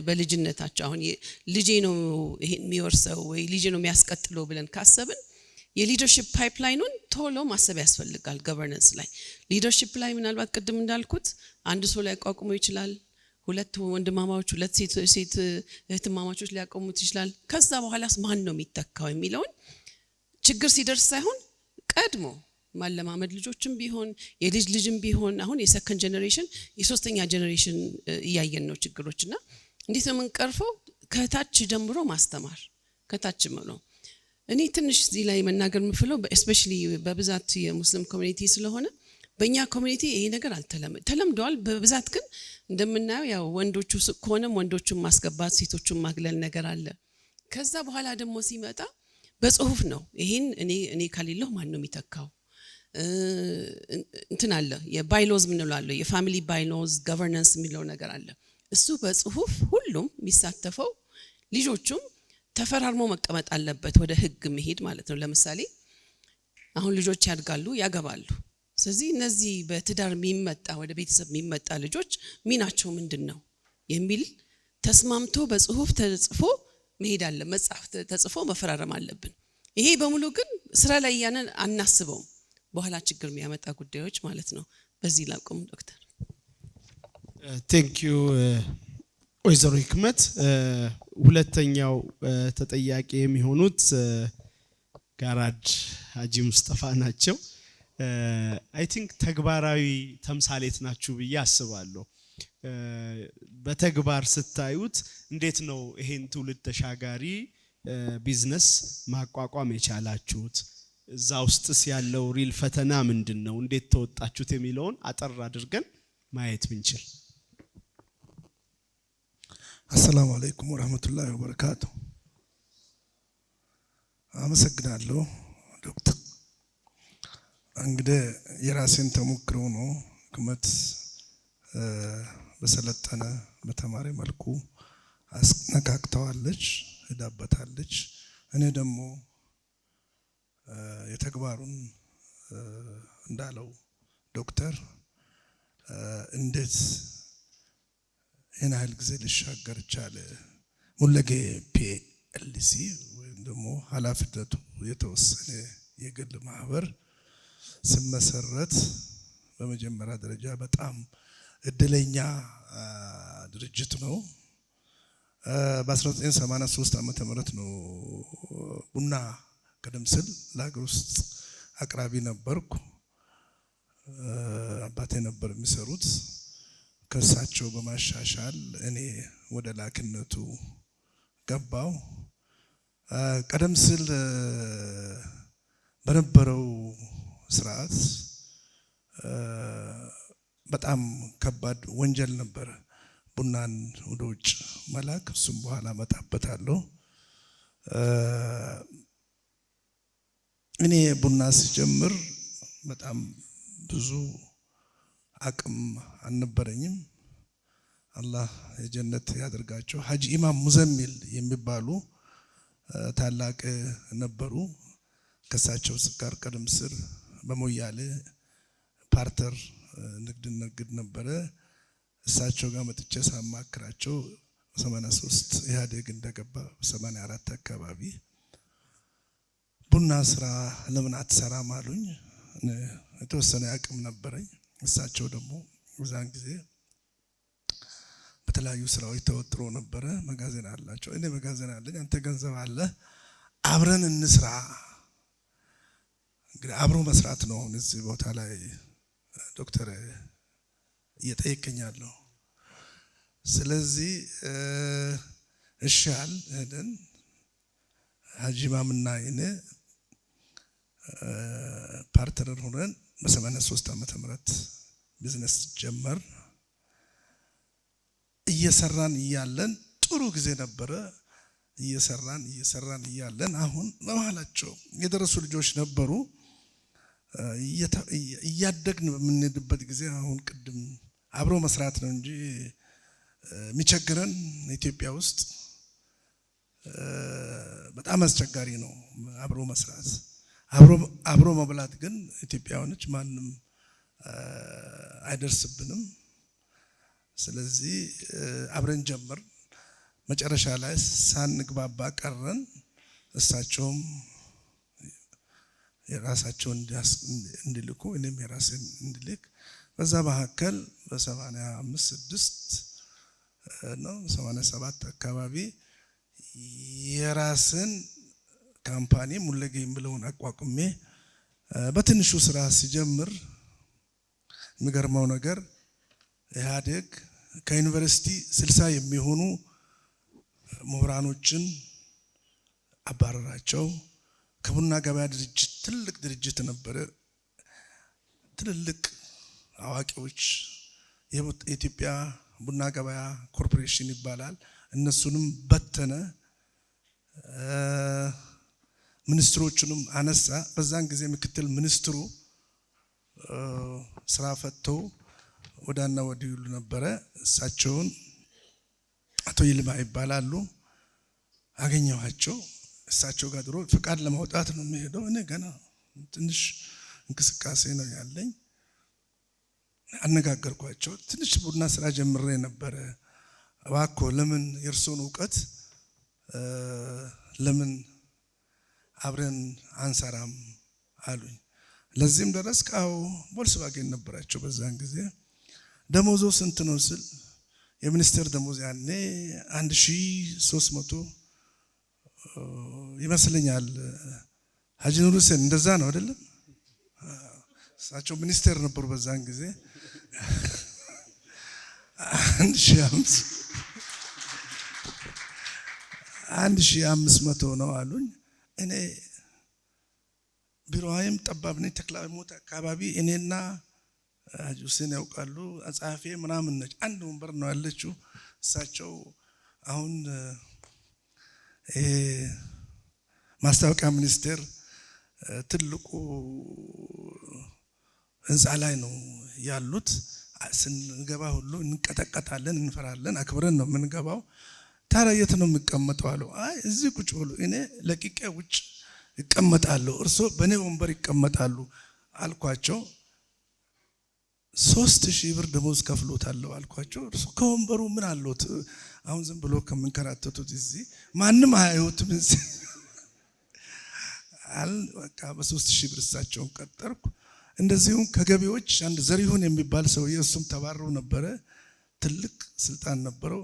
በልጅነታቸው አሁን ልጄ ነው ይሄን የሚወርሰው ወይ ልጄ ነው የሚያስቀጥለው ብለን ካሰብን የሊደርሺፕ ፓይፕላይኑን ቶሎ ማሰብ ያስፈልጋል። ገቨርነንስ ላይ ሊደርሺፕ ላይ ምናልባት ቅድም እንዳልኩት አንድ ሰው ላይ ያቋቁሞ ይችላል፣ ሁለት ወንድማማቾች ሁለት ሴት እህትማማቾች ሊያቆሙት ይችላል። ከዛ በኋላስ ማን ነው የሚተካው የሚለውን ችግር ሲደርስ ሳይሆን ቀድሞ ማለማመድ ልጆችም ቢሆን የልጅ ልጅም ቢሆን አሁን የሰከንድ ጀነሬሽን የሶስተኛ ጀነሬሽን እያየን ነው ችግሮችና እንዴት ነው የምንቀርፈው? ከታች ጀምሮ ማስተማር ከታች ነው። እኔ ትንሽ እዚህ ላይ መናገር የምፈልገው እስፔሻሊ በብዛት የሙስሊም ኮሚኒቲ ስለሆነ በእኛ ኮሚኒቲ ይሄ ነገር ተለምዷል በብዛት ግን እንደምናየው ያው ወንዶቹ ከሆነም ወንዶቹን ማስገባት ሴቶቹን ማግለል ነገር አለ። ከዛ በኋላ ደግሞ ሲመጣ በጽሁፍ ነው ይሄን እኔ ካሌለሁ ማን ነው የሚተካው እንትን አለ የባይሎዝ ምን ነው አለ የፋሚሊ ባይሎዝ ገቨርነንስ የሚለው ነገር አለ። እሱ በጽሁፍ ሁሉም የሚሳተፈው ልጆቹም ተፈራርሞ መቀመጥ አለበት ወደ ህግ መሄድ ማለት ነው። ለምሳሌ አሁን ልጆች ያድጋሉ ያገባሉ። ስለዚህ እነዚህ በትዳር የሚመጣ ወደ ቤተሰብ የሚመጣ ልጆች ሚናቸው ምንድነው የሚል ተስማምቶ በጽሁፍ ተጽፎ መሄድ አለ መጽሐፍ ተጽፎ መፈራረም አለብን። ይሄ በሙሉ ግን ስራ ላይ ያንን አናስበውም በኋላ ችግር የሚያመጣ ጉዳዮች ማለት ነው። በዚህ ላቆም ዶክተር። ቴንክ ዩ ወይዘሮ ህክመት። ሁለተኛው ተጠያቂ የሚሆኑት ጋራድ ሀጂ ሙስጠፋ ናቸው። አይ ቲንክ ተግባራዊ ተምሳሌት ናችሁ ብዬ አስባለሁ። በተግባር ስታዩት እንዴት ነው ይሄን ትውልድ ተሻጋሪ ቢዝነስ ማቋቋም የቻላችሁት? እዛ ውስጥስ ያለው ሪል ፈተና ምንድነው? እንዴት ተወጣችሁት የሚለውን አጠር አድርገን ማየት ብንችል። አሰላሙ አለይኩም ወራህመቱላሂ ወበረካቱ። አመሰግናለሁ ዶክተር። እንግዲህ የራሴን ተሞክሮ ነው ህክመት በሰለጠነ በተማሪ መልኩ አስነካክተዋለች ሄዳበታለች። እኔ ደግሞ የተግባሩን እንዳለው ዶክተር እንዴት የናይል ጊዜ ልሻገር ቻለ ሙለጌ ፒኤልሲ ወይም ደግሞ ኃላፊነቱ የተወሰነ የግል ማህበር ስመሰረት በመጀመሪያ ደረጃ በጣም እድለኛ ድርጅት ነው። በ1983 ዓመተ ምህረት ነው ቡና ቀደም ሲል ለሀገር ውስጥ አቅራቢ ነበርኩ። አባቴ ነበር የሚሰሩት። ከሳቸው በማሻሻል እኔ ወደ ላክነቱ ገባው። ቀደም ሲል በነበረው ስርዓት በጣም ከባድ ወንጀል ነበር ቡናን ወደ ውጭ መላክ። እሱም በኋላ መጣበታለሁ። እኔ ቡና ሲጀምር በጣም ብዙ አቅም አልነበረኝም። አላህ የጀነት ያድርጋቸው። ሀጂ ኢማም ሙዘሚል የሚባሉ ታላቅ ነበሩ። ከሳቸው ጋር ቀደም ሲል በሞያሌ ፓርተር ንግድ ነበረ። እሳቸው ጋር መጥቼ ሳማክራቸው 83 ኢህአዴግ እንደገባ 84 አካባቢ ቡና ስራ ለምን አትሰራም አሉኝ። የተወሰነ አቅም ነበረኝ። እሳቸው ደግሞ በዛን ጊዜ በተለያዩ ስራዎች ተወጥሮ ነበረ። መጋዘን አላቸው፣ እኔ መጋዘን አለኝ፣ አንተ ገንዘብ አለ፣ አብረን እንስራ። እንግዲህ አብሮ መስራት ነው አሁን እዚህ ቦታ ላይ ዶክተር እየጠየቀኛለሁ። ስለዚህ እሻል ሄደን ሀጂ ኢማምና እኔ ፓርትነር ሆነን በ83 ዓመተ ምህረት ቢዝነስ ጀመር። እየሰራን እያለን ጥሩ ጊዜ ነበረ። እየሰራን እያለን አሁን በመሃላቸው የደረሱ ልጆች ነበሩ። እያደግን በምንሄድበት ጊዜ አሁን ቅድም አብሮ መስራት ነው እንጂ የሚቸግረን ኢትዮጵያ ውስጥ በጣም አስቸጋሪ ነው አብሮ መስራት። አብሮ መብላት ግን ኢትዮጵያውያኖች ማንም አይደርስብንም። ስለዚህ አብረን ጀመር መጨረሻ ላይ ሳንግባባ ቀረን። እሳቸውም የራሳቸውን እንዲልኩ እኔም የራሴን እንዲልክ በዛ መካከል በ85/6 ነው 87 አካባቢ የራስን ካምፓኒ ሙለጌ የሚለውን አቋቁሜ በትንሹ ስራ ሲጀምር የሚገርመው ነገር ኢህአዴግ ከዩኒቨርሲቲ 60 የሚሆኑ ምሁራኖችን አባረራቸው። ከቡና ገበያ ድርጅት ትልቅ ድርጅት ነበረ። ትልልቅ አዋቂዎች የኢትዮጵያ ቡና ገበያ ኮርፖሬሽን ይባላል። እነሱንም በተነ። ሚኒስትሮቹንም አነሳ። በዛን ጊዜ ምክትል ሚኒስትሩ ስራ ፈተው ወዳና ወዲህ ይሉ ነበረ። እሳቸውን አቶ ይልማ ይባላሉ። አገኘኋቸው። እሳቸው ጋር ድሮ ፍቃድ ለማውጣት ነው የሚሄደው። እኔ ገና ትንሽ እንቅስቃሴ ነው ያለኝ። አነጋገርኳቸው። ትንሽ ቡና ስራ ጀምሬ ነበረ። እባክዎ ለምን የእርሶን እውቀት ለምን አብረን አንሰራም አሉኝ። ለዚህም ደረስክ? አዎ። ቮልስዋገን ነበራቸው በዛን ጊዜ። ደሞዞ ስንት ነው ስል የሚኒስቴር ደሞዝ ያኔ 1300 ይመስለኛል። ሀጂ ኑር ሁሴን እንደዛ ነው አይደለም? እሳቸው ሚኒስቴር ነበሩ በዛን ጊዜ። 1500 ነው አሉኝ። እኔ ቢሮዬም ጠባብ ነኝ። ተክለሃይማኖት አካባቢ እኔና ሀጂ ሁሴን ያውቃሉ። ጸሐፊ ምናምን ነች። አንድ ወንበር ነው ያለችው። እሳቸው አሁን ማስታወቂያ ሚኒስቴር ትልቁ ህንፃ ላይ ነው ያሉት። ስንገባ ሁሉ እንቀጠቀጣለን፣ እንፈራለን። አክብረን ነው የምንገባው። ታዲያ የት ነው የሚቀመጠው አለው። አይ እዚህ ቁጭ ብሎ እኔ ለቂቄ ውጭ ይቀመጣለሁ፣ እርሶ በእኔ ወንበር ይቀመጣሉ አልኳቸው። 3000 ብር ደሞዝ ከፍሎታለሁ አልኳቸው። እርሶ ከወንበሩ ምን አለዎት? አሁን ዝም ብሎ ከምንከራተቱት እዚህ ማንም አያዩትም እዚህ በቃ በ3000 ብር እሳቸውን ቀጠርኩ። እንደዚሁም ከገቢዎች አንድ ዘሪሁን የሚባል ሰውዬ እሱም ተባረው ነበረ። ትልቅ ስልጣን ነበረው።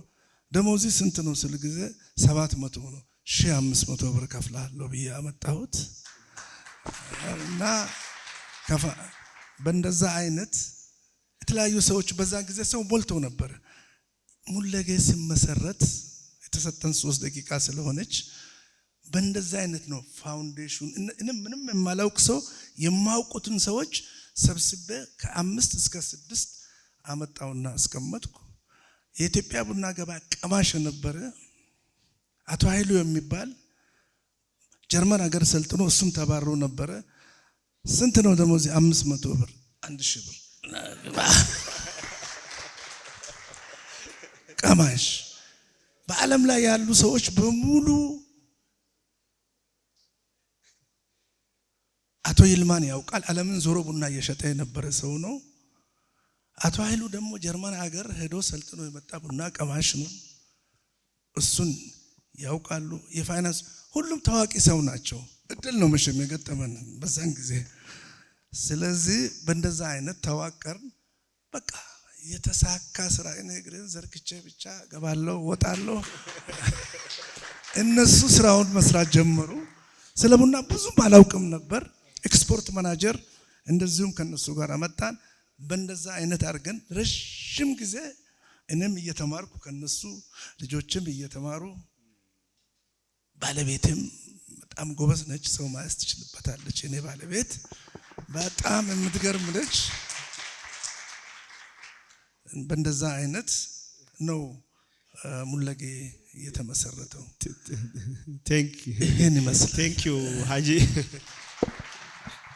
ደሞዚ ስንት ነው ስል ጊዜ 700 ነው። 1500 ብር ከፍላለሁ ብዬ አመጣሁት እና በእንደዛ አይነት የተለያዩ ሰዎች በዛ ጊዜ ሰው ሞልተው ነበር። ሙለጌ ሲመሰረት የተሰጠን 3 ደቂቃ ስለሆነች በእንደዛ አይነት ነው ፋውንዴሽን። ምንም የማላውቅ ሰው የማውቁትን ሰዎች ሰብስቤ ከ5 እስከ 6 አመጣውና አስቀመጥኩ። የኢትዮጵያ ቡና ገበያ ቀማሽ ነበረ አቶ ኃይሉ የሚባል ጀርመን ሀገር ሰልጥኖ እሱም ተባረው ነበረ። ስንት ነው ደሞዝ? 500 ብር። 1000 ብር ቀማሽ። በዓለም ላይ ያሉ ሰዎች በሙሉ አቶ ይልማን ያውቃል። ዓለምን ዞሮ ቡና እየሸጠ የነበረ ሰው ነው። አቶ ኃይሉ ደግሞ ጀርመን ሀገር ሄዶ ሰልጥኖ የመጣ ቡና ቀማሽ ነው። እሱን ያውቃሉ። የፋይናንስ ሁሉም ታዋቂ ሰው ናቸው። እድል ነው መቼም የገጠመን በዛን ጊዜ። ስለዚህ በእንደዛ አይነት ተዋቀርን። በቃ የተሳካ ስራ። እኔ እግሬን ዘርግቼ ብቻ ገባለሁ ወጣለሁ። እነሱ ስራውን መስራት ጀመሩ። ስለ ቡና ብዙም አላውቅም ነበር። ኤክስፖርት ማናጀር እንደዚሁም ከነሱ ጋር አመጣን። በእንደዛ አይነት አድርገን ረጅም ጊዜ እኔም እየተማርኩ ከነሱ ልጆችም እየተማሩ፣ ባለቤትም በጣም ጎበዝ ነች፣ ሰው ማያዝ ትችልበታለች። እኔ ባለቤት በጣም የምትገርም ነች። በእንደዛ አይነት ነው ሙለጌ የተመሰረተው። ቴንክ ዩ ሀጂ።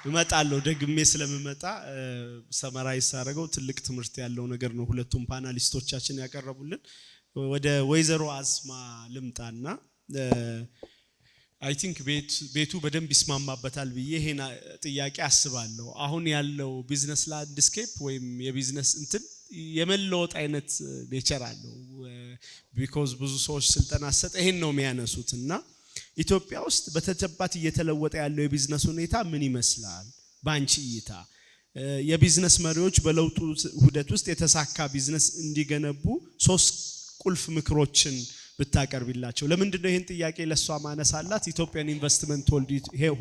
እመጣለሁ ደግሜ ስለምመጣ ሰመራይዝ አደረገው ትልቅ ትምህርት ያለው ነገር ነው ሁለቱም ፓናሊስቶቻችን ያቀርቡልን ወደ ወይዘሮ አስማ ልምጣና አይ ቲንክ ቤቱ በደንብ ይስማማበታል ብዬ ይሄን ጥያቄ አስባለሁ አሁን ያለው ቢዝነስ ላንድስኬፕ ወይም የቢዝነስ እንትን የመለወጥ አይነት ኔቸር አለው ቢኮዝ ብዙ ሰዎች ስልጠና ሰጠ ይሄን ነው የሚያነሱትና ኢትዮጵያ ውስጥ በተጨባጭ እየተለወጠ ያለው የቢዝነስ ሁኔታ ምን ይመስላል ባንቺ እይታ የቢዝነስ መሪዎች በለውጡ ሂደት ውስጥ የተሳካ ቢዝነስ እንዲገነቡ 3 ቁልፍ ምክሮችን ብታቀርብላቸው ለምንድን ነው ይሄን ጥያቄ ለሷ ማነሳላት ኢትዮጵያን ኢንቨስትመንት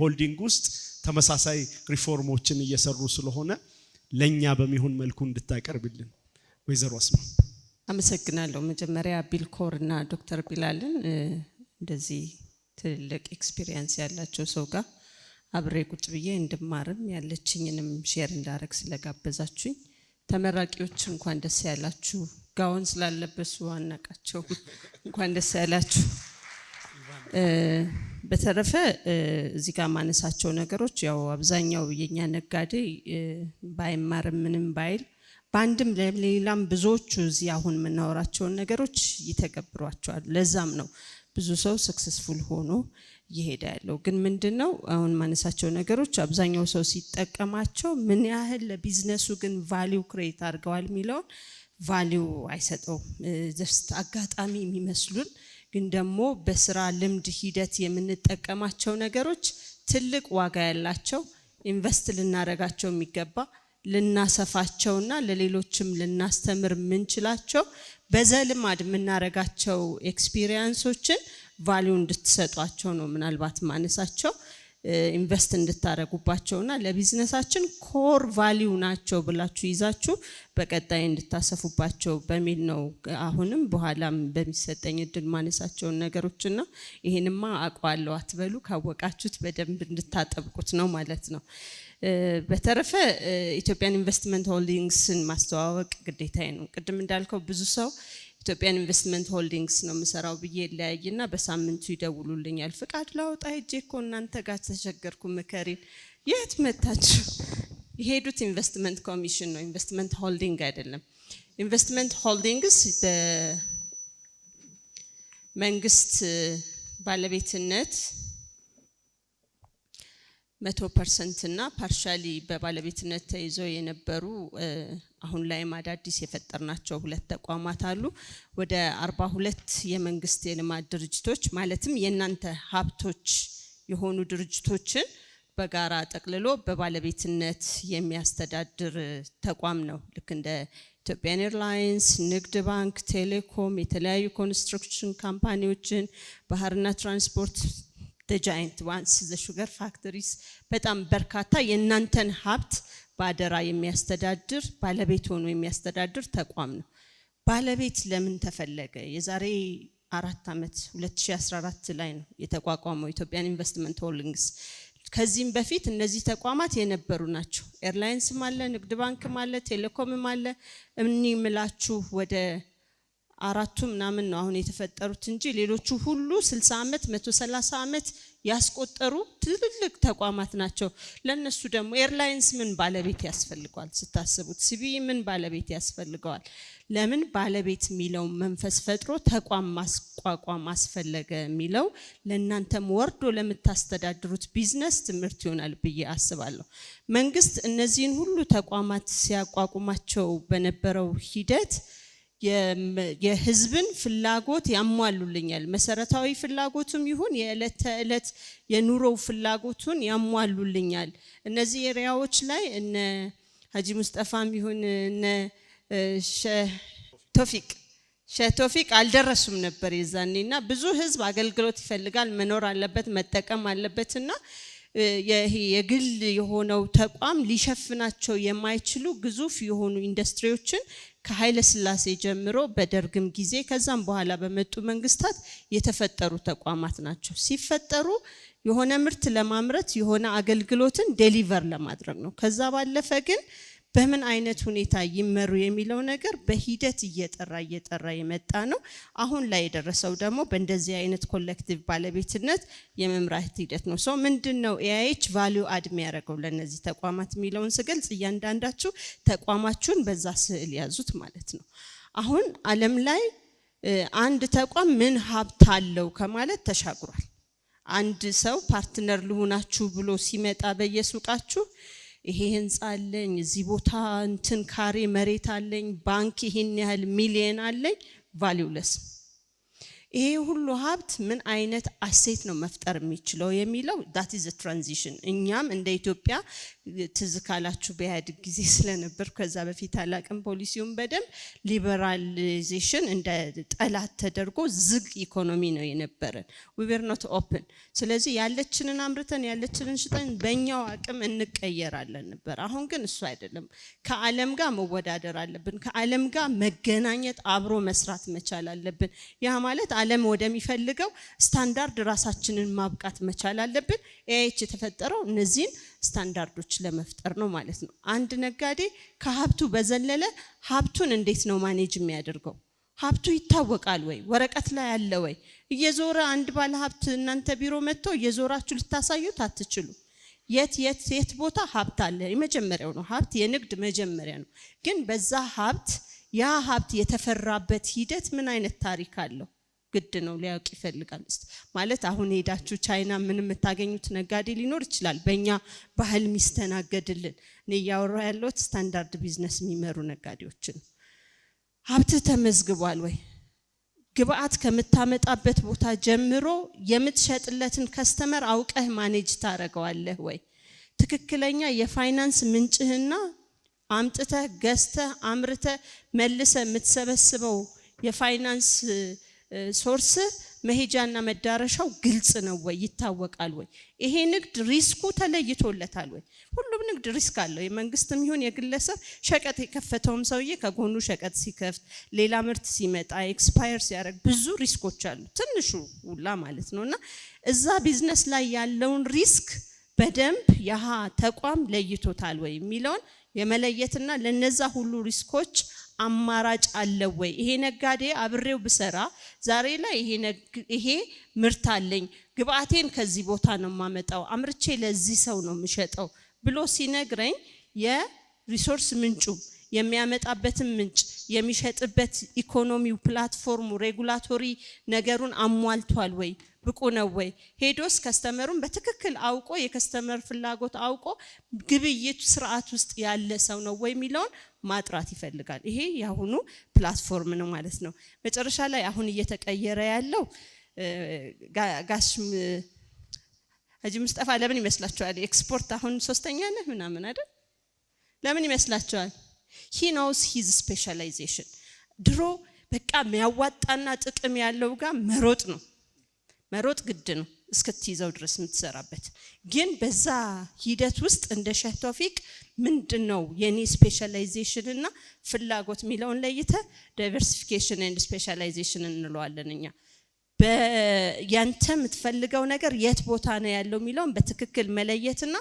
ሆልዲንግ ውስጥ ተመሳሳይ ሪፎርሞችን እየሰሩ ስለሆነ ለኛ በሚሆን መልኩ እንድታቀርብልን ወይዘሮ አስማ አመሰግናለሁ መጀመሪያ ቢልኮርና ዶክተር ቢላልን እንደዚህ ትልቅ ኤክስፒሪየንስ ያላቸው ሰው ጋር አብሬ ቁጭ ብዬ እንድማርም ያለችኝንም ሼር እንዳረግ ስለጋበዛችሁኝ ተመራቂዎች እንኳን ደስ ያላችሁ ጋውን ስላለበሱ አናቃቸው እንኳን ደስ ያላችሁ በተረፈ እዚህ ጋር ማነሳቸው ነገሮች ያው አብዛኛው የኛ ነጋዴ ባይማርም ምንም ባይል ባንድም ለሌላም ብዙዎቹ እዚህ አሁን የምናወራቸው ነገሮች ይተገብሯቸዋል ለዛም ነው ብዙ ሰው ሰክሰስፉል ሆኖ ይሄዳ ያለው ግን ምንድነው አሁን ማነሳቸው ነገሮች አብዛኛው ሰው ሲጠቀማቸው ምን ያህል ለቢዝነሱ ግን ቫልዩ ክሬት አድርገዋል የሚለው ቫልዩ አይሰጠው just አጋጣሚ የሚመስሉን ግን ደግሞ በስራ ልምድ ሂደት የምንጠቀማቸው ነገሮች ትልቅ ዋጋ ያላቸው ኢንቨስት ልናረጋቸው የሚገባ ልናሰፋቸውና ለሌሎችም ልናስተምር ምንችላቸው በዘልማድ ምናረጋቸው ኤክስፒሪየንሶችን ቫልዩ እንድትሰጧቸው ነው ምናልባት ማነሳቸው ኢንቨስት እንድታረጉባቸውና ለቢዝነሳችን ኮር ቫልዩ ናቸው ብላችሁ ይዛችሁ በቀጣይ እንድታሰፉባቸው በሚል ነው አሁንም በኋላም በሚሰጠኝ እድል ማነሳቸው ነገሮችና ይሄንማ አቋለው አትበሉ ካወቃችሁት በደንብ እንድታጠብቁት ነው ማለት ነው በተረፈ ኢትዮጵያን ኢንቨስትመንት ሆልዲንግስን ማስተዋወቅ ግዴታዬ ነው ቅድም እንዳልከው ብዙ ሰው ኢትዮጵያን ኢንቨስትመንት ሆልዲንግስ ነው መሰራው ብዬ ለያይና በሳምንቱ ይደውሉልኛል ፍቃድ ላውጣ ሄጄኮ እናንተ ጋር ተቸገርኩ መከሪን የት መጣችሁ የሄዱት ኢንቨስትመንት ኮሚሽን ነው ኢንቨስትመንት ሆልዲንግ አይደለም ኢንቨስትመንት ሆልዲንግስ በመንግስት ባለቤትነት 100% እና ፓርሻሊ በባለቤትነት ተይዘው የነበሩ አሁን ላይ ማዳዲስ የፈጠርናቸው ሁለት ተቋማት አሉ ወደ 42 የመንግስት የልማት ድርጅቶች ማለትም የናንተ ሀብቶች የሆኑ ድርጅቶችን በጋራ ጠቅልሎ በባለቤትነት የሚያስተዳድር ተቋም ነው ልክ እንደ ኢትዮጵያን ኤርላይንስ ንግድ ባንክ ቴሌኮም የተለያዩ ኮንስትራክሽን ካምፓኒዎችን ባህርና ትራንስፖርት the giant ones the sugar factories በጣም በርካታ የናንተን ሀብት ባደራ የሚያስተዳድር ባለቤት ሆኖ የሚያስተዳድር ተቋም ነው ባለቤት ለምን ተፈለገ የዛሬ 4 አመት 2014 ላይ ነው የተቋቋመው ኢትዮጵያን ኢንቨስትመንት ሆልዲንግስ ከዚህም በፊት እነዚህ ተቋማት የነበሩ ናቸው ኤርላይንስ ማለ ንግድ ባንክ ማለ ቴሌኮም ማለ እምኒ ምላችሁ ወደ አራቱ ምናምን ነው አሁን የተፈጠሩት እንጂ ሌሎቹ ሁሉ 60 አመት 130 አመት ያስቆጠሩ ትልልቅ ተቋማት ናቸው ለነሱ ደግሞ ኤርላይንስ ምን ባለቤት ያስፈልጋል ስታስቡት ሲቢ ምን ባለቤት ያስፈልጋል ለምን ባለቤት ሚለው መንፈስ ፈጥሮ ተቋም ማስቋቋም አስፈለገ ሚለው ለእናንተም ወርዶ ለምታስተዳድሩት ቢዝነስ ትምህርት ይሆናል ብዬ አስባለሁ መንግስት እነዚህን ሁሉ ተቋማት ሲያቋቁማቸው በነበረው ሂደት የህዝብን ፍላጎት ያሟሉልኛል መሰረታዊ ፍላጎቱም ይሁን የዕለት ተዕለት የኑሮው ፍላጎቱን ያሟሉልኛል እነዚህ ኤሪያዎች ላይ እነ ሀጂ ሙስጠፋም ይሁን እነ ሸቶፊቅ አልደረሱም ነበር የዛኔና ብዙ ህዝብ አገልግሎት ይፈልጋል መኖር አለበት መጠቀም አለበትና የግል የሆነው ተቋም ሊሸፍናቸው የማይችሉ ግዙፍ የሆኑ ኢንዱስትሪዎችን ከኃይለ ስላሴ ጀምሮ በደርግም ጊዜ ከዛም በኋላ በመጡ መንግስታት የተፈጠሩ ተቋማት ናቸው ሲፈጠሩ የሆነ ምርት ለማምረት የሆነ አገልግሎትን ዴሊቨር ለማድረግ ነው ከዛ ባለፈ ግን በምን አይነት ሁኔታ ይመሩ የሚለው ነገር በሂደት እየጠራ የመጣ ነው። አሁን ላይ የደረሰው ደግሞ በእንደዚህ አይነት ኮሌክቲቭ ባለቤትነት የመምራት ሂደት ነው። ሶ ምንድነው ኤአይኤች ቫልዩ አድ የሚያደርገው ለነዚህ ተቋማት የሚለውን ስገልጽ እያንዳንዳችሁ ተቋማችሁን በዛ ስዕል ያዙት ማለት ነው። አሁን ዓለም ላይ አንድ ተቋም ምን ሀብት አለው ከማለት ተሻግሯል። አንድ ሰው ፓርትነር ልሁናችሁ ብሎ ሲመጣ በየሱቃችሁ ይሄ ህንጻ አለኝ፣ እዚህ ቦታ እንትን ካሬ መሬት አለኝ፣ ባንክ ይሄን ያህል ሚሊዮን አለኝ፣ ቫልዩለስ። ይሄ ሁሉ ሀብት ምን አይነት አሴት ነው መፍጠር የሚችለው የሚለው that is a transition። እኛም እንደ ኢትዮጵያ ትዝካላችሁ በኢህአዴግ ጊዜ ስለነበር ከዛ በፊት አላቅም ፖሊሲውን በደንብ ሊበራላይዜሽን እንደ ጠላት ተደርጎ ዝግ ኢኮኖሚ ነው የነበረን። we were not open። ስለዚህ ያለችንን አምርተን ያለችንን ሽጠን በእኛው አቅም እንቀየራለን ነበር። አሁን ግን እሱ አይደለም። ከዓለም ጋር መወዳደር አለብን። ከዓለም ጋር መገናኘት አብሮ መስራት መቻል አለብን። ያ ማለት ዓለም ወደሚፈልገው ስታንዳርድ ራሳችንን ማብቃት መቻል አለብን። ኤአይኤች የተፈጠረው እነዚህን ስታንዳርዶች ለመፍጠር ነው ማለት ነው። አንድ ነጋዴ ከሀብቱ በዘለለ ሀብቱን እንዴት ነው ማኔጅ የሚያደርገው? ሀብቱ ይታወቃል ወይ? ወረቀት ላይ አለ ወይ? እየዞረ አንድ ባለ ሀብት እናንተ ቢሮ መጥቶ እየዞራችሁ ልታሳዩት አትችሉ። የት ቦታ ሀብት አለ? የመጀመሪያው ነው። ሀብት የንግድ መጀመሪያ ነው። ግን በዛ ሀብት ያ ሀብት የተፈራበት ሂደት ምን አይነት ታሪክ አለው? ግድ ነው ሊያውቅ ይፈልጋል። ማለት አሁን ሄዳችሁ ቻይና ምን የምታገኙት ነጋዴ ሊኖር ይችላል፣ በእኛ ባህል ሚስተናገድልን። እኔ ያወራው ያለሁት ስታንዳርድ ቢዝነስ የሚመሩ ነጋዴዎችን። ሀብት ተመዝግቧል ወይ? ግብአት ከምታመጣበት ቦታ ጀምሮ የምትሸጥለትን ከስተመር አውቀህ ማኔጅ ታረጋዋለህ ወይ? ትክክለኛ የፋይናንስ ምንጭህና አምጥተህ ገዝተህ አምርተህ መልሰህ የምትሰበስበው የፋይናንስ ሶርስ መሄጃና መዳረሻው ግልጽ ነው ወይ? ይታወቃል ወይ? ይሄ ንግድ ሪስኩ ተለይቶለታል ወይ? ሁሉም ንግድ ሪስክ አለው። የመንግስትም ይሁን የግለሰብ ሸቀጥ የከፈተውም ሰውዬ ከጎኑ ሸቀጥ ሲከፍት ሌላ ምርት ሲመጣ ኤክስፓየር ሲያደርግ ብዙ ሪስኮች አሉ፣ ትንሹ ሁላ ማለት ነውና እዛ ቢዝነስ ላይ ያለውን ሪስክ በደንብ ያሃ ተቋም ለይቶታል ወይ የሚለውን የመለየትና ለነዛ ሁሉ ሪስኮች አማራጭ አለ ወይ? ይሄ ነጋዴ አብሬው ብሰራ ዛሬ ላይ ይሄ ምርት አለኝ፣ ግብአቴን ከዚህ ቦታ ነው ማመጣው፣ አምርቼ ለዚህ ሰው ነው የምሸጠው ብሎ ሲነግረኝ የሪሶርስ ምንጩ የሚያመጣበትን ምንጭ የሚሸጥበት ኢኮኖሚው ፕላትፎርሙ ሬጉላቶሪ ነገሩን አሟልቷል ወይ? ብቁ ነው ወይ? ሄዶስ ከስተመሩን በትክክል አውቆ የከስተመር ፍላጎት አውቆ ግብይት ስርዓት ውስጥ ያለ ሰው ነው ወይ የሚለውን ማጥራት ይፈልጋል። ይሄ ያሁኑ ፕላትፎርም ነው ማለት ነው። መጨረሻ ላይ አሁን እየተቀየረ ያለው ጋሽ ሀጂ ሙስጠፋ ለምን ይመስላችኋል? ኤክስፖርት አሁን ሶስተኛ ነህ ምናምን አይደል? ለምን ይመስላችኋል? he knows his specialization። ድሮ በቃ የሚያዋጣና ጥቅም ያለው ጋር መሮጥ ግድ ነው እስክትይዘው ድረስ የምትሰራበት። ግን በዛ ሂደት ውስጥ እንደ ሼህ ተውፊቅ ምንድነው የኔ ስፔሻላይዜሽን እና ፍላጎት የሚለውን ለይተ ዳይቨርሲፊኬሽን ኤንድ ስፔሻላይዜሽን እንለዋለን እኛ። በያንተ የምትፈልገው ነገር የት ቦታ ነው ያለው የሚለውን በትክክል መለየትና